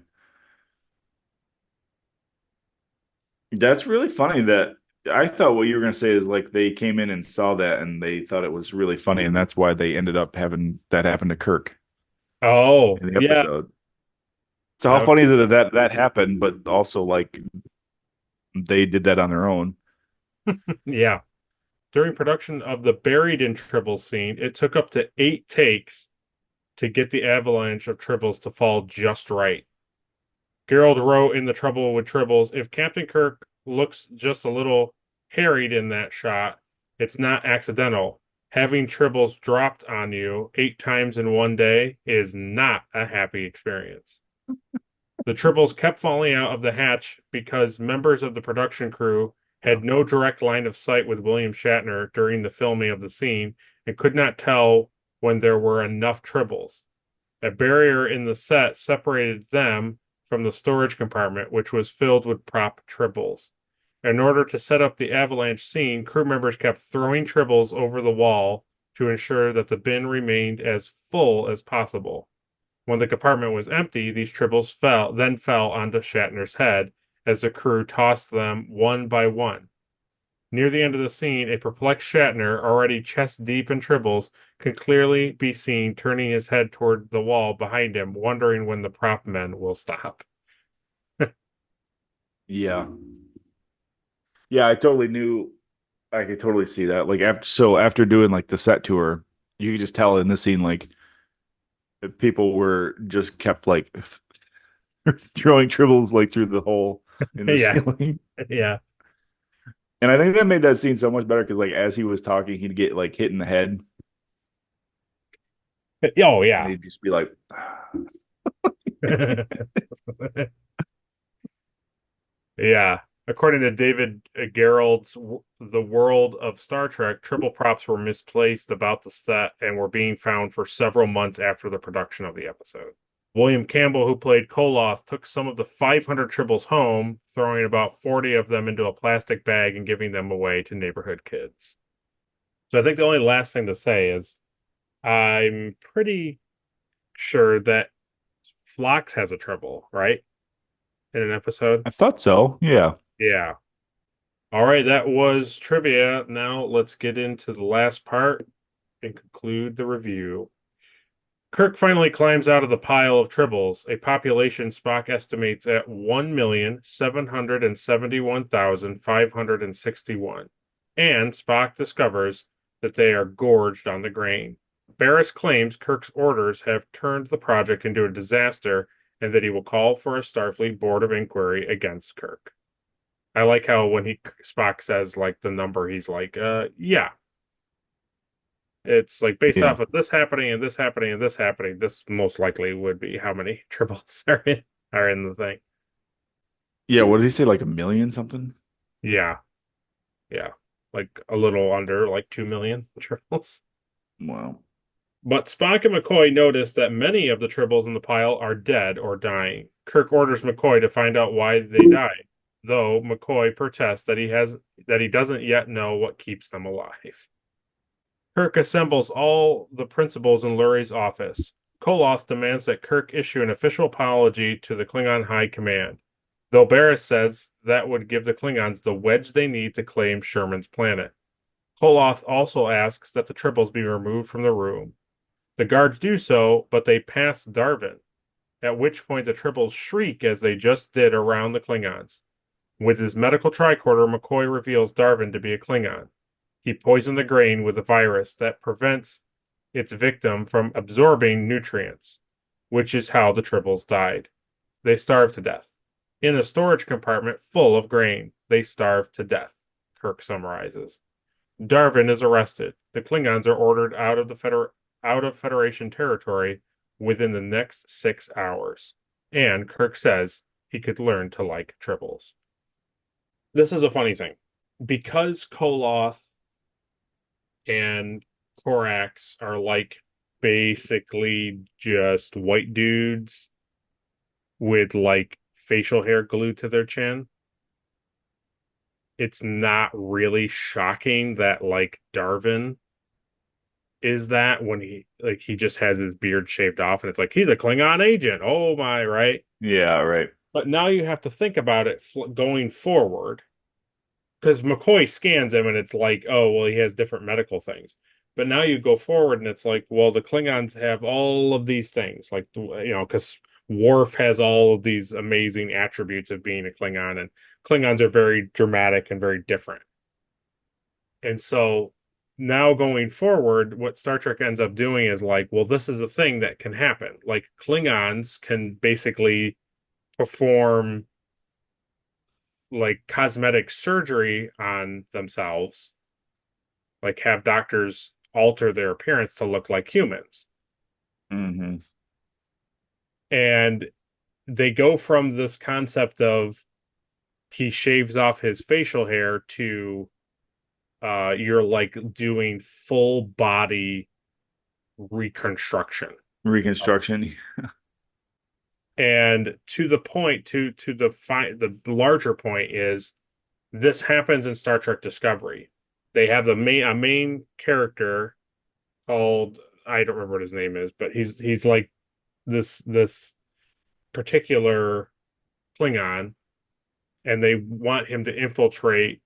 That's really funny that I thought what you were gonna say is like they came in and saw that and they thought it was really funny and that's why they ended up having that happen to Kirk Oh, in the yeah. episode. So how funny is it that happened, but also like they did that on their own? Yeah. During production of the buried in Tribbles scene, it took up to 8 takes to get the avalanche of Tribbles to fall just right. Gerald wrote in The Trouble with Tribbles, if Captain Kirk looks just a little harried in that shot, it's not accidental. Having Tribbles dropped on you 8 times in one day is not a happy experience. The Tribbles kept falling out of the hatch because members of the production crew had no direct line of sight with William Shatner during the filming of the scene and could not tell when there were enough Tribbles. A barrier in the set separated them from the storage compartment, which was filled with prop Tribbles. In order to set up the avalanche scene, crew members kept throwing Tribbles over the wall to ensure that the bin remained as full as possible. When the compartment was empty, these Tribbles fell onto Shatner's head as the crew tossed them one by one. Near the end of the scene, a perplexed Shatner, already chest deep in Tribbles, could clearly be seen turning his head toward the wall behind him, wondering when the prop men will stop. Yeah. Yeah, I totally knew I could totally see that. Like after doing like the set tour, you could just tell in the scene like people were just kept like throwing Tribbles like through the hole in the Yeah. ceiling. Yeah. And I think that made that scene so much better because like as he was talking, he'd get like hit in the head. Oh, And yeah. he'd just be like Yeah. According to David Gerald's The World of Star Trek, Tribble props were misplaced about the set and were being found for several months after the production of the episode. William Campbell, who played Koloth, took some of the 500 Tribbles home, throwing about 40 of them into a plastic bag and giving them away to neighborhood kids. So I think the only last thing to say is I'm pretty sure that Phlox has a Tribble, right? In an episode? I thought so. Yeah. Yeah. All right, that was trivia. Now let's get into the last part and conclude the review. Kirk finally climbs out of the pile of Tribbles, a population Spock estimates at 1,771,561. And Spock discovers that they are gorged on the grain. Barris claims Kirk's orders have turned the project into a disaster and that he will call for a Starfleet Board of Inquiry against Kirk. I like how when Spock says like the number, he's like, yeah. It's like based off of this happening and this happening and this happening, this most likely would be how many Tribbles are in the thing. Yeah, what did he say? Like 1 million something? Yeah. Yeah. Like a little under like 2 million Tribbles. Wow. But Spock and McCoy notice that many of the Tribbles in the pile are dead or dying. Kirk orders McCoy to find out why they died, though McCoy protests that he doesn't yet know what keeps them alive. Kirk assembles all the principals in Lurie's office. Koloth demands that Kirk issue an official apology to the Klingon High Command, though Barris says that would give the Klingons the wedge they need to claim Sherman's planet. Koloth also asks that the Tribbles be removed from the room. The guards do so, but they pass Darvin, at which point the Tribbles shriek as they just did around the Klingons. With his medical tricorder, McCoy reveals Darvin to be a Klingon. He poisoned the grain with a virus that prevents its victim from absorbing nutrients, which is how the Tribbles died. They starved to death. In a storage compartment full of grain, they starved to death, Kirk summarizes. Darvin is arrested. The Klingons are ordered out of Federation territory within the next 6 hours. And Kirk says he could learn to like Tribbles. This is a funny thing. Because Koloth and Korax are like basically just white dudes with like facial hair glued to their chin, it's not really shocking that like Darvin is that when he just has his beard shaved off and it's like he's a Klingon agent. Oh my, right? Yeah, right. But now you have to think about it going forward, because McCoy scans him and it's like, oh, well, he has different medical things. But now you go forward and it's like, well, the Klingons have all of these things, like, you know, because Worf has all of these amazing attributes of being a Klingon, and Klingons are very dramatic and very different. And so now going forward, what Star Trek ends up doing is like, well, this is a thing that can happen. Like Klingons can basically perform like cosmetic surgery on themselves, like have doctors alter their appearance to look like humans. Mm-hmm. And they go from this concept of he shaves off his facial hair to you're like doing full body reconstruction. And to the point, to the larger point is this happens in Star Trek Discovery. They have a main character called, I don't remember what his name is, but he's like this particular Klingon, and they want him to infiltrate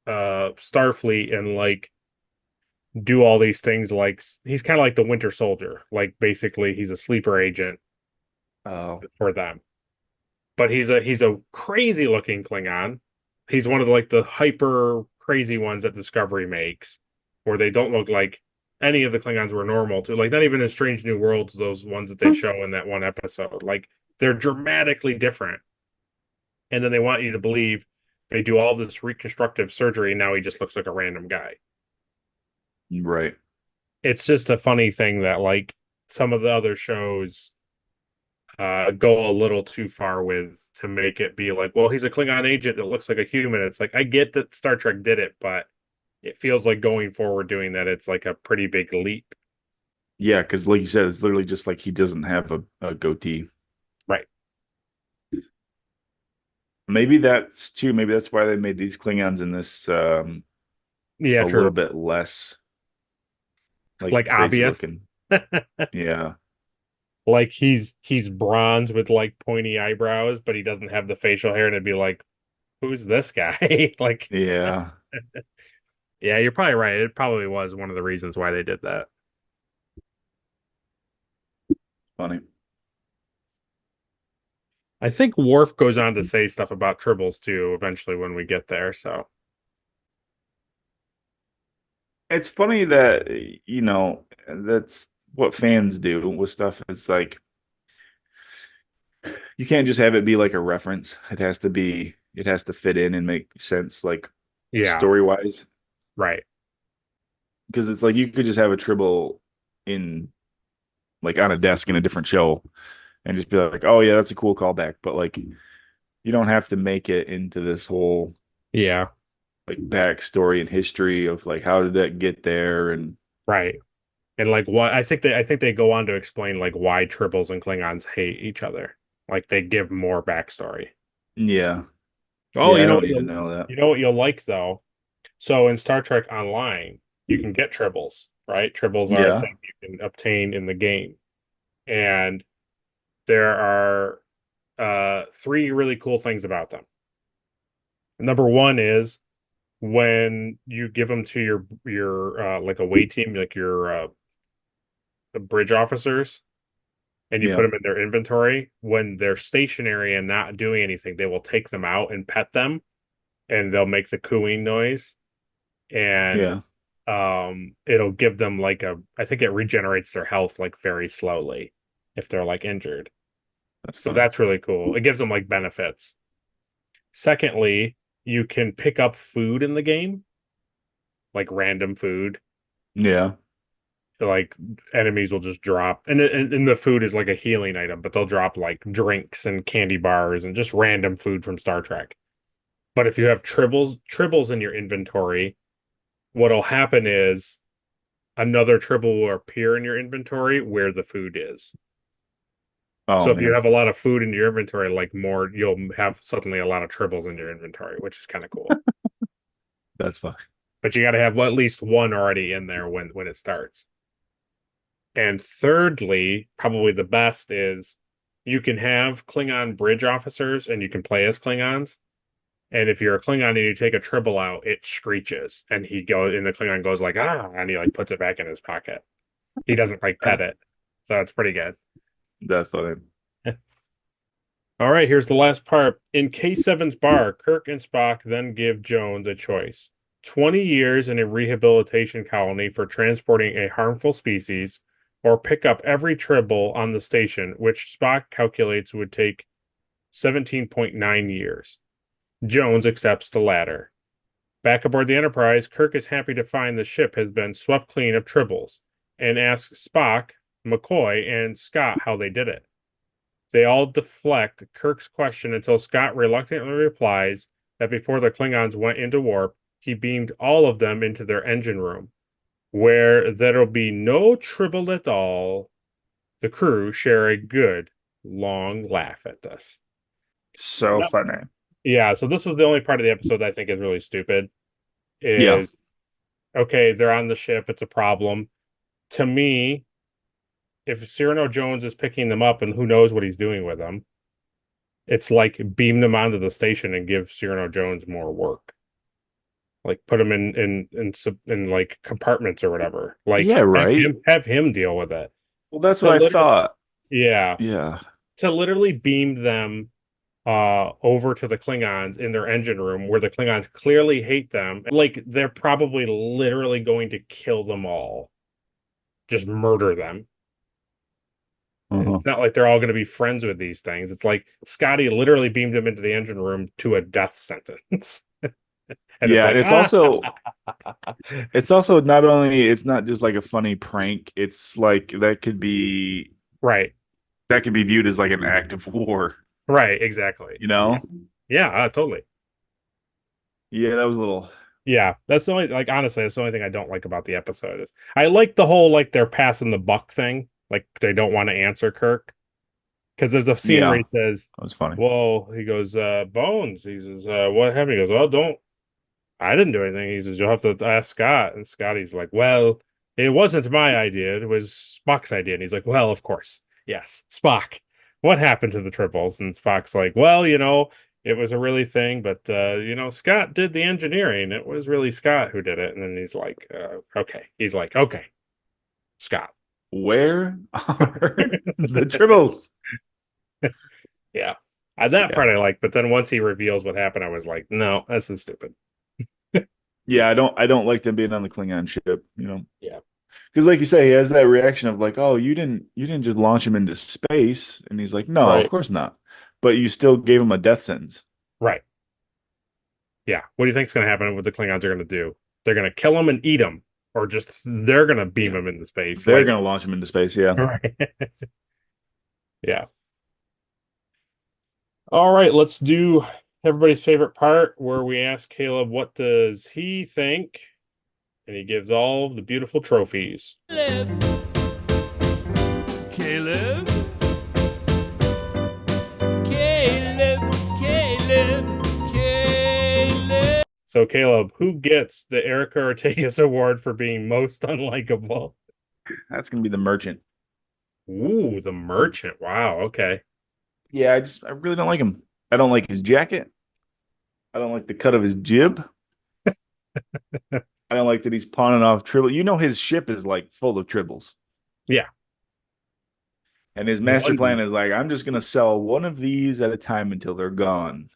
Starfleet and like do all these things. Like he's kind of like the Winter Soldier. Like basically he's a sleeper agent for them. But he's a crazy looking Klingon. He's one of the hyper crazy ones that Discovery makes, where they don't look like any of the Klingons were normal to. Like not even in Strange New Worlds, those ones that they show in that one episode. Like they're dramatically different. And then they want you to believe they do all this reconstructive surgery, and now he just looks like a random guy. Right. It's just a funny thing that like some of the other shows go a little too far with to make it be like, well, he's a Klingon agent that looks like a human. It's like I get that Star Trek did it, but it feels like going forward doing that, it's like a pretty big leap. Yeah, because like you said, it's literally just like he doesn't have a goatee. Right. Maybe that's too. Maybe that's why they made these Klingons in this Yeah, a little true. bit less like Like crazy obvious. looking. Yeah, Like he's bronze with like pointy eyebrows, but he doesn't have the facial hair, and it'd be like, who's this guy? Like, yeah, yeah, you're probably right. It probably was one of the reasons why they did that. funny. I think Worf goes on to say stuff about Tribbles too, eventually when we get there. So It's funny that that's what fans do with stuff. It's like you can't just have it be like a reference. It has to fit in and make sense, like yeah, story wise. right. Because it's like you could just have a Tribble in like on a desk in a different show and just be like, oh yeah, that's a cool callback. But like you don't have to make it into this whole Yeah, like backstory and history of like how did that get there and right. And like what I think they go on to explain like why Tribbles and Klingons hate each other. Like they give more backstory. yeah. Oh, Yeah, I don't need to know that. you know what you'll like though? So in Star Trek Online, you can get Tribbles, right? Tribbles are a Yeah. thing you can obtain in the game. And there are three really cool things about them. Number one is when you give them to your like away team, like your the bridge officers, and you put Yeah. them in their inventory, when they're stationary and not doing anything, they will take them out and pet them, and they'll make the cooing noise, and Yeah. it'll give them like a, I think it regenerates their health like very slowly if they're like injured. That's So funny. that's really cool. It gives them like benefits. Secondly, you can pick up food in the game, like random food. Yeah. Like enemies will just drop, and the food is like a healing item, but they'll drop like drinks and candy bars and just random food from Star Trek. But if you have tribbles in your inventory, what'll happen is another tribble will appear in your inventory where the food is. Oh So if you man. have a lot of food in your inventory, like more, you'll have suddenly a lot of tribbles in your inventory, which is kind of cool. That's funny. But you got to have at least one already in there when it starts. And thirdly, probably the best is you can have Klingon bridge officers and you can play as Klingons. And if you're a Klingon and you take a tribble out, it screeches and the Klingon goes like, ah, and he like puts it back in his pocket. He doesn't like pet it. So it's pretty good. That's funny. All right, here's the last part. In K7's bar, Kirk and Spock then give Jones a choice: 20 years in a rehabilitation colony for transporting a harmful species, or pick up every tribble on the station, which Spock calculates would take 17.9 years. Jones accepts the latter. Back aboard the Enterprise, Kirk is happy to find the ship has been swept clean of tribbles and asks Spock, McCoy, and Scott how they did it. They all deflect Kirk's question until Scott reluctantly replies that before the Klingons went into warp, he beamed all of them into their engine room, where there'll be no tribble at all. The crew share a good, long laugh at this. So funny. Yeah, so this was the only part of the episode that I think is really stupid. Yeah. Is okay, they're on the ship, it's a problem. To me, if Cyrano Jones is picking them up and who knows what he's doing with them, it's like beam them onto the station and give Cyrano Jones more work. Like put him in like compartments or whatever. Like Yeah, right. have him deal with it. Well, that's To what I literally, thought. yeah, Yeah. to literally beam them over to the Klingons in their engine room where the Klingons clearly hate them. Like they're probably literally going to kill them all. Just murder them. Uh-huh. It's not like they're all going to be friends with these things. It's like Scotty literally beamed them into the engine room to a death sentence. And it's Yeah, like, it's also not only it's not just like a funny prank, it's like that could be right. that could be viewed as like an act of war, Right, exactly. you know? Yeah, totally. Yeah, that was a little. Yeah, that's the only like honestly, that's the only thing I don't like about the episode is I like the whole like they're passing the buck thing. Like they don't want to answer Kirk. Because there's a scene where Yeah, he says, that was funny. well, he goes, Bones. He says, what happened? He goes, well, don't I didn't do anything. He says, you'll have to ask Scott. And Scotty's like, well, it wasn't my idea. It was Spock's idea. And he's like, well, of course. Yes, Spock. What happened to the triples? And Spock's like, well, it was a really thing, but Scott did the engineering. It was really Scott who did it. And then he's like, okay. He's like, okay, Scott. Where are the tribbles? Yeah. That part I like, but then once he reveals what happened, I was like, no, that's so stupid. Yeah, I don't like them being on the Klingon ship, you know. Yeah. Because like you say, he has that reaction of like, oh, you didn't just launch him into space. And he's like, no, Right. of course not. But you still gave him a death sentence. Right. Yeah. What do you think's going to happen? What the Klingons are going to do? They're going to kill him and eat him, or just they're going to beam him into space. They're going to launch him into space, yeah. Right. Yeah. All right, let's do everybody's favorite part where we ask Caleb what does he think, and he gives all the beautiful trophies. Caleb. Caleb. Caleb. Caleb. So Caleb, who gets the Erica Ortegas Award for being most unlikable? That's going to be the merchant. Ooh, the merchant. Wow, okay. Yeah, I really don't like him. I don't like his jacket. I don't like the cut of his jib. I don't like that he's pawning off Tribble. You know his ship is like full of Tribbles. Yeah. And his master plan is like, I'm just gonna sell one of these at a time until they're gone.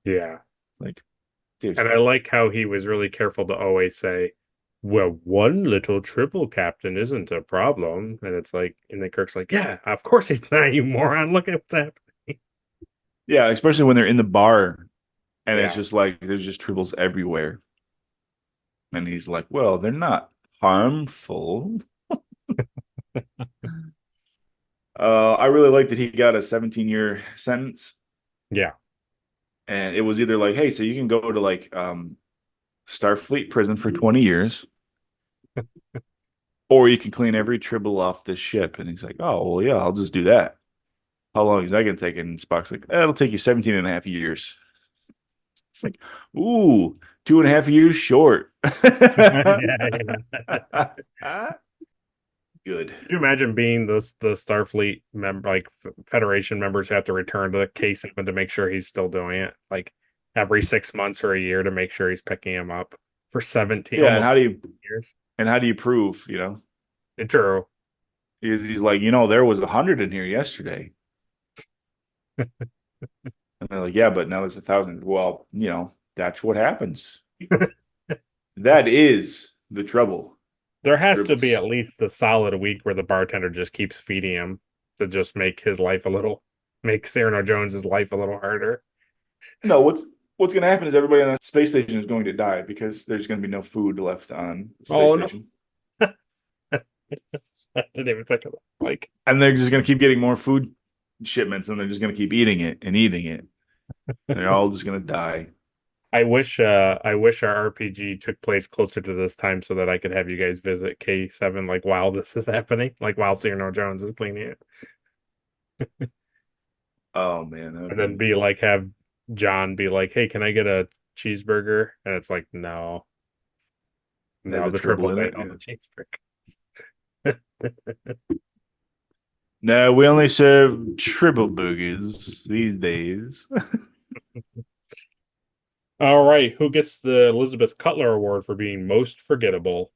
Yeah. Like, and I like how he was really careful to always say, well, one little Tribble captain isn't a problem. And it's like, and then Kirk's like, yeah, of course he's not, you moron. Look at what's happening. Yeah, especially when they're in the bar and it's Yeah. just like there's just Tribbles everywhere. And he's like, well, they're not harmful. I really like that he got a 17-year sentence. Yeah. And it was either like, hey, so you can go to like Starfleet prison for 20 years, or you can clean every Tribble off this ship. And he's like, oh, well, yeah, I'll just do that. How long is that going to take? And Spock's like, it'll take you 17 and a half years. It's like, ooh, 2.5 years short. Good. Could you imagine being the Starfleet member, like Federation members have to return to the case to make sure he's still doing it, like every 6 months or a year to make sure he's picking him up for 17. Yeah, and how do you years? And how do you prove? True. He's like, there was 100 in here yesterday. And they're like, yeah, but now there's 1,000. Well, that's what happens. That is the trouble. There has to be at least a solid week where the bartender just keeps feeding him to just make Cyrano Jones's life a little harder. No, what's going to happen is everybody on that space station is going to die because there's going to be no food left on the space station. No. I didn't even think of that. And they're just going to keep getting more food shipments, and they're just going to keep eating it and eating it. They're all just going to die. I wish our RPG took place closer to this time so that I could have you guys visit K7 while this is happening, while Cyrano Jones is cleaning it. Oh man. And then have John be like, hey, can I get a cheeseburger? And it's like, no. No, the Tribbles ain't on the cheeseburgers. No, we only serve Tribble burgers these days. All right, who gets the Elizabeth Cutler Award for being most forgettable?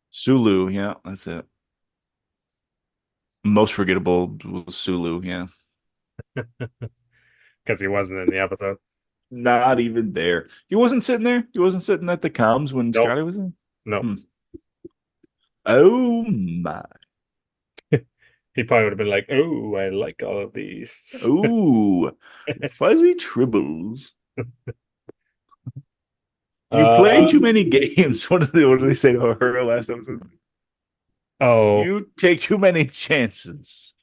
Sulu, yeah, that's it. Most forgettable was Sulu, yeah. Because he wasn't in the episode. Not even there. He wasn't sitting there. He wasn't sitting at the comms when Scotty was in. No. Oh my. He probably would have been like, oh, I like all of these. Ooh, fuzzy Tribbles. You play too many games. What did they say to her last episode? Oh. You take too many chances.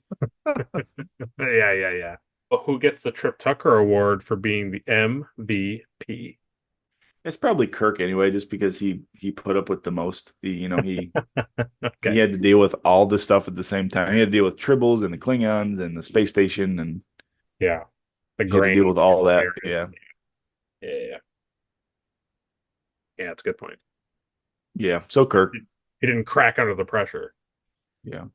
Yeah. Well, who gets the Trip Tucker Award for being the MVP? It's probably Kirk anyway, just because he put up with the most. He Okay. had to deal with all this stuff at the same time. He had to deal with Tribbles and the Klingons and the space station, and Yeah. The he had to deal grain with all that. areas. Yeah, Yeah. Yeah, that's a good point. yeah. So Kirk, He didn't crack under the pressure. yeah.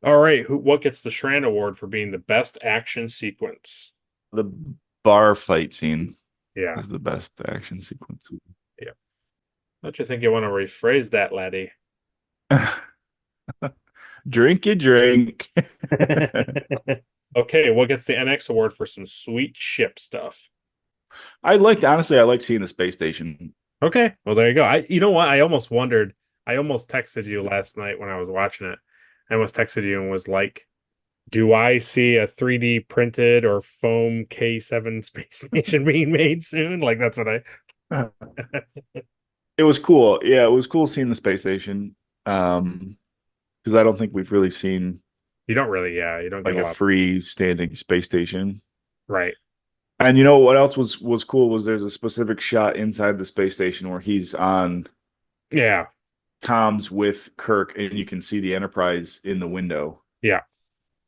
All right, what gets the Shran Award for being the best action sequence? The bar fight scene Yeah. is the best action sequence. Yeah. Don't you think you want to rephrase that, laddie? Drink your drink. Okay, what gets the NX Award for some sweet ship stuff? Honestly, I like seeing the space station. Okay, well there you go. You know what? I almost wondered. I almost texted you last night when I was watching it. I almost texted you and was like, "Do I see a 3D printed or foam K7 space station being made soon?" Like that's what I. It was cool. Yeah, it was cool seeing the space station. Because I don't think we've really seen You don't really, yeah. You don't get like a a lot, free-standing space station. right? And you know what else was cool was there's a specific shot inside the space station where he's on Yeah, comms with Kirk, and you can see the Enterprise in the window, yeah,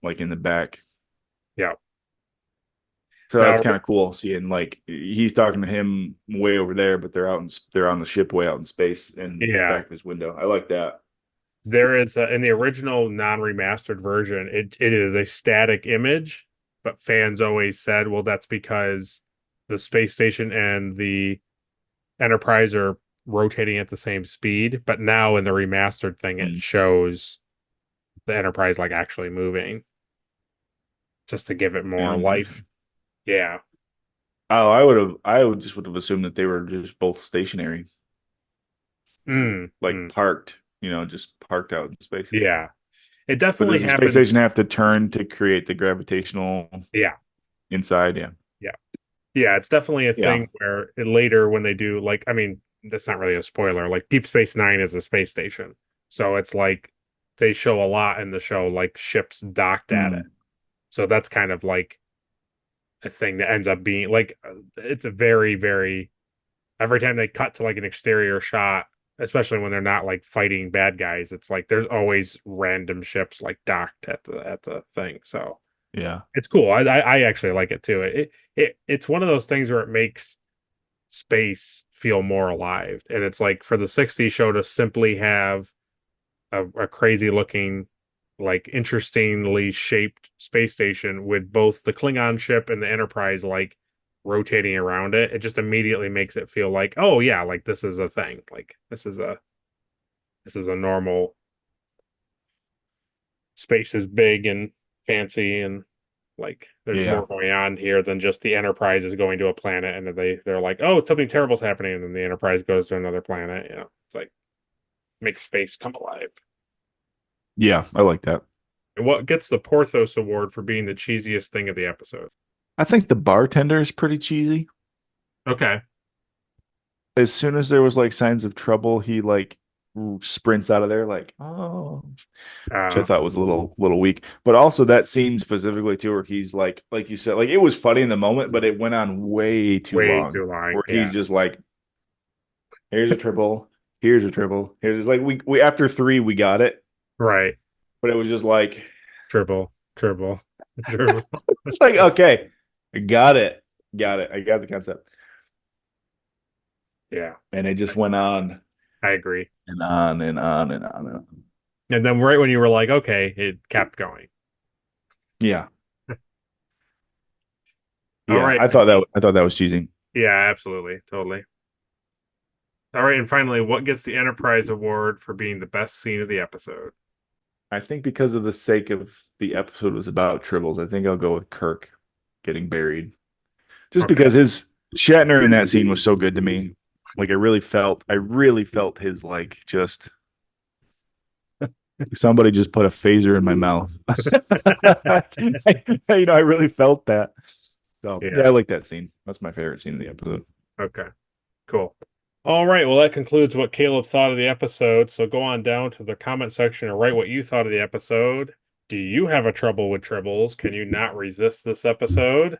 like in the back. yeah. So Now, that's kind of cool seeing like he's talking to him way over there, but they're on the ship way out in space in the yeah. back of his window. I like that. There is in the original non-remastered version, it is a static image, but fans always said, well, that's because the space station and the Enterprise are rotating at the same speed. But now in the remastered thing, it shows the Enterprise like actually moving just to give it more life. Yeah. Oh, I would just would have assumed that they were just both stationary, like parked, just parked out in space. Yeah. It But definitely does the happens. space station have to turn to create the gravitational Yeah. inside? Yeah. Yeah. Yeah. It's definitely a thing where later when they do, like, I mean, that's not really a spoiler. Like, Deep Space Nine is a space station. So it's like they show a lot in the show, like ships docked at it. So that's kind of like a thing that ends up being like, it's a very, very, every time they cut to like an exterior shot, especially when they're not like fighting bad guys, it's like there's always random ships like docked at the thing. So Yeah. it's cool. I actually like it too. It's one of those things where it makes space feel more alive. And it's like for the 60s show to simply have a crazy looking, like interestingly shaped space station with both the Klingon ship and the Enterprise like rotating around it, it just immediately makes it feel like, oh yeah, like this is a thing. Like this is a normal space is big and fancy and like there's more going on here than just the Enterprise is going to a planet and they're like, oh, something terrible's happening, and then the Enterprise goes to another planet. It's like makes space come alive. Yeah, I like that. And what gets the Porthos Award for being the cheesiest thing of the episode? I think the bartender is pretty cheesy. Okay. As soon as there was like signs of trouble, he like sprints out of there like, oh, which I thought was a little weak. But also that scene specifically too, where he's like you said, like it was funny in the moment, but it went on way too long. Where he's just like, here's a triple, here's a triple, here's like we after 3 we got it. Right. But it was just like triple. It's like, okay, I got it. I got the concept. Yeah. And it just went on. I agree. And on and on and on and on. And then right when you were like, okay, it kept going. Yeah. All right. I thought that was cheesy. Yeah, absolutely. Totally. All right, and finally, what gets the Enterprise Award for being the best scene of the episode? I think because of the sake of the episode was about Tribbles, I think I'll go with Kirk getting buried. Just because his Shatner in that scene was so good to me. Like I really felt his like just somebody just put a phaser in my mouth. I really felt that. So yeah, I like that scene. That's my favorite scene of the episode. Okay, cool. All right, well, that concludes what Caleb thought of the episode. So go on down to the comment section and write what you thought of the episode. Do you have a trouble with Tribbles? Can you not resist this episode?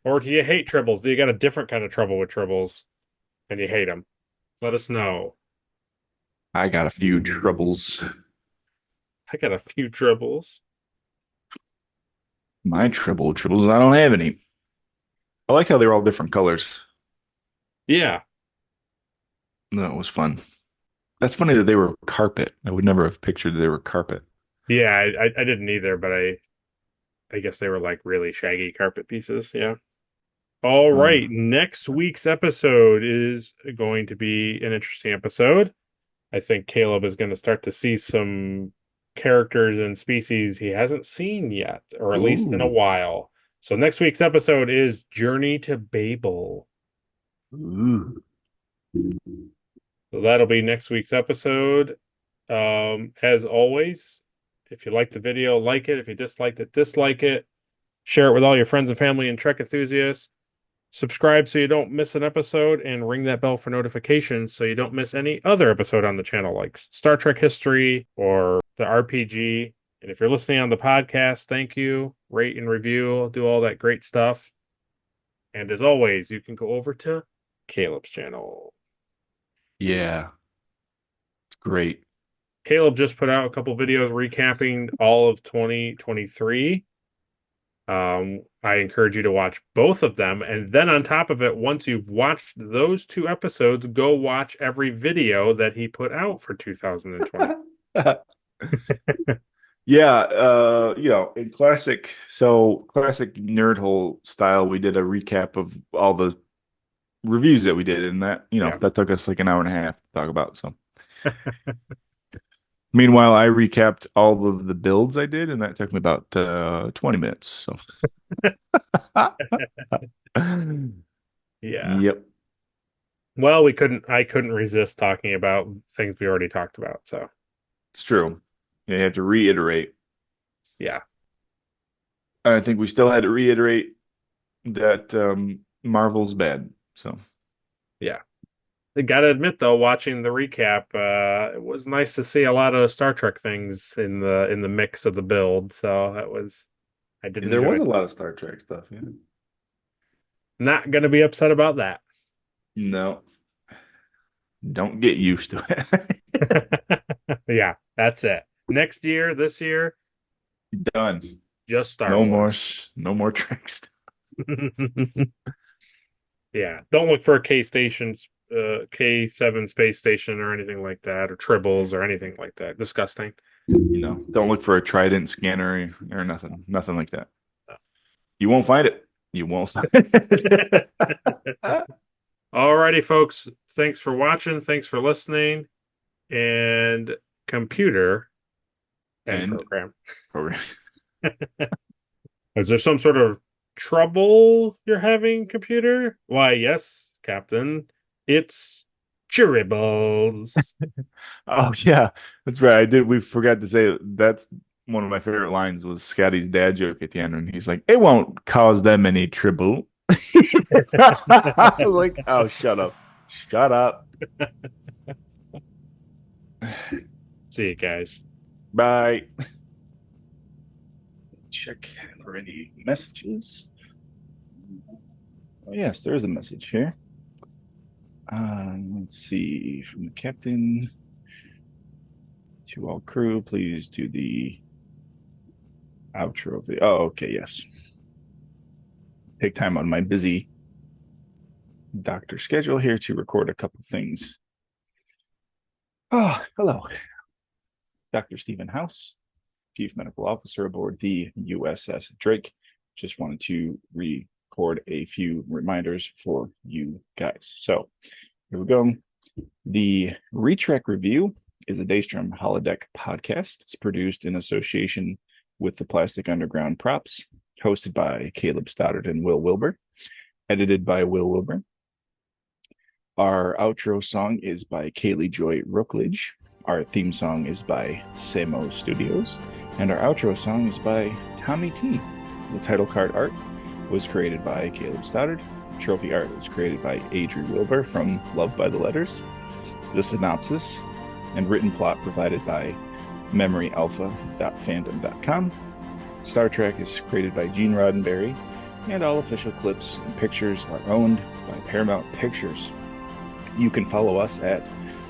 Or do you hate Tribbles? Do you got a different kind of trouble with Tribbles and you hate them? Let us know. I got a few troubles. I got a few Tribbles. My tribbles, I don't have any. I like how they're all different colors. Yeah. That was fun. That's funny that they were carpet. I would never have pictured they were carpet. Yeah, I didn't either, but I guess they were like really shaggy carpet pieces. Yeah. All right. Next week's episode is going to be an interesting episode. I think Caleb is going to start to see some characters and species he hasn't seen yet, or at least in a while. So next week's episode is Journey to Babel. Ooh. So that'll be next week's episode. As always, if you liked the video, like it. If you disliked it, dislike it. Share it with all your friends and family and Trek enthusiasts. Subscribe so you don't miss an episode, and ring that bell for notifications so you don't miss any other episode on the channel, like Star Trek History or the RPG. And if you're listening on the podcast, thank you. Rate and review, do all that great stuff. And as always, you can go over to Caleb's channel. Yeah. It's great. Caleb just put out a couple videos recapping all of 2023. I encourage you to watch both of them. And then on top of it, once you've watched those 2 episodes, go watch every video that he put out for 2020. Yeah, in classic nerd hole style, we did a recap of all the reviews that we did, and that, that took us like an hour and a half to talk about. So meanwhile, I recapped all of the builds I did, and that took me about 20 minutes. So yeah. Yep. Well, I couldn't resist talking about things we already talked about, so it's true. You have to reiterate. Yeah. I think we still had to reiterate that Marvel's bad. So yeah. I gotta admit though, watching the recap, it was nice to see a lot of Star Trek things in the mix of the build. So there was a lot of Star Trek stuff. Yeah. Not gonna be upset about that. No. Don't get used to it. Yeah, that's it. Next year, this year, done. Just Star Wars. No more Trek stuff. Yeah, don't look for a K7 space station or anything like that, or Tribbles or anything like that. Disgusting. Don't look for a Trident scanner or nothing like that. No. You won't find it. You won't find it. Alrighty, folks. Thanks for watching. Thanks for listening. And computer and program. Is there some sort of trouble you're having, computer? Why, yes, Captain. It's Tribbles. Oh yeah, that's right. We forgot to say that's one of my favorite lines was Scotty's dad joke at the end, and he's like, "It won't cause them any trouble." I was like, "Oh, shut up, shut up." See you guys. Bye. Check for any messages. Oh yes, there is a message here. Let's see, from the captain to all crew, please do the outro. Oh, okay, yes. Take time on my busy doctor schedule here to record a couple things. Oh, hello. Dr. Stephen House, Chief Medical Officer aboard the USS Drake. Just wanted to record a few reminders for you guys. So here we go. The Retrek Review is a Daystrom Holodeck podcast. It's produced in association with the Plastic Underground Props, hosted by Caleb Stoddard and Will Wilbur, edited by Will Wilbur. Our outro song is by Kaylee Joy Rookledge. Our theme song is by Samo Studios, and our outro song is by Tommy T. The title card art was created by Caleb Stoddard. Trophy art was created by Adri Wilbur from Love by the Letters. The synopsis and written plot provided by memoryalpha.fandom.com. Star Trek is created by Gene Roddenberry, and all official clips and pictures are owned by Paramount Pictures. You can follow us at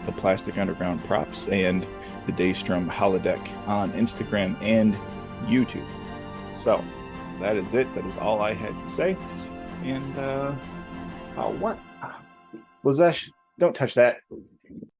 the Plastic Underground Props and the Daystrom Holodeck on Instagram and YouTube. So that is it. That is all I had to say. And what? Lazesh, don't touch that.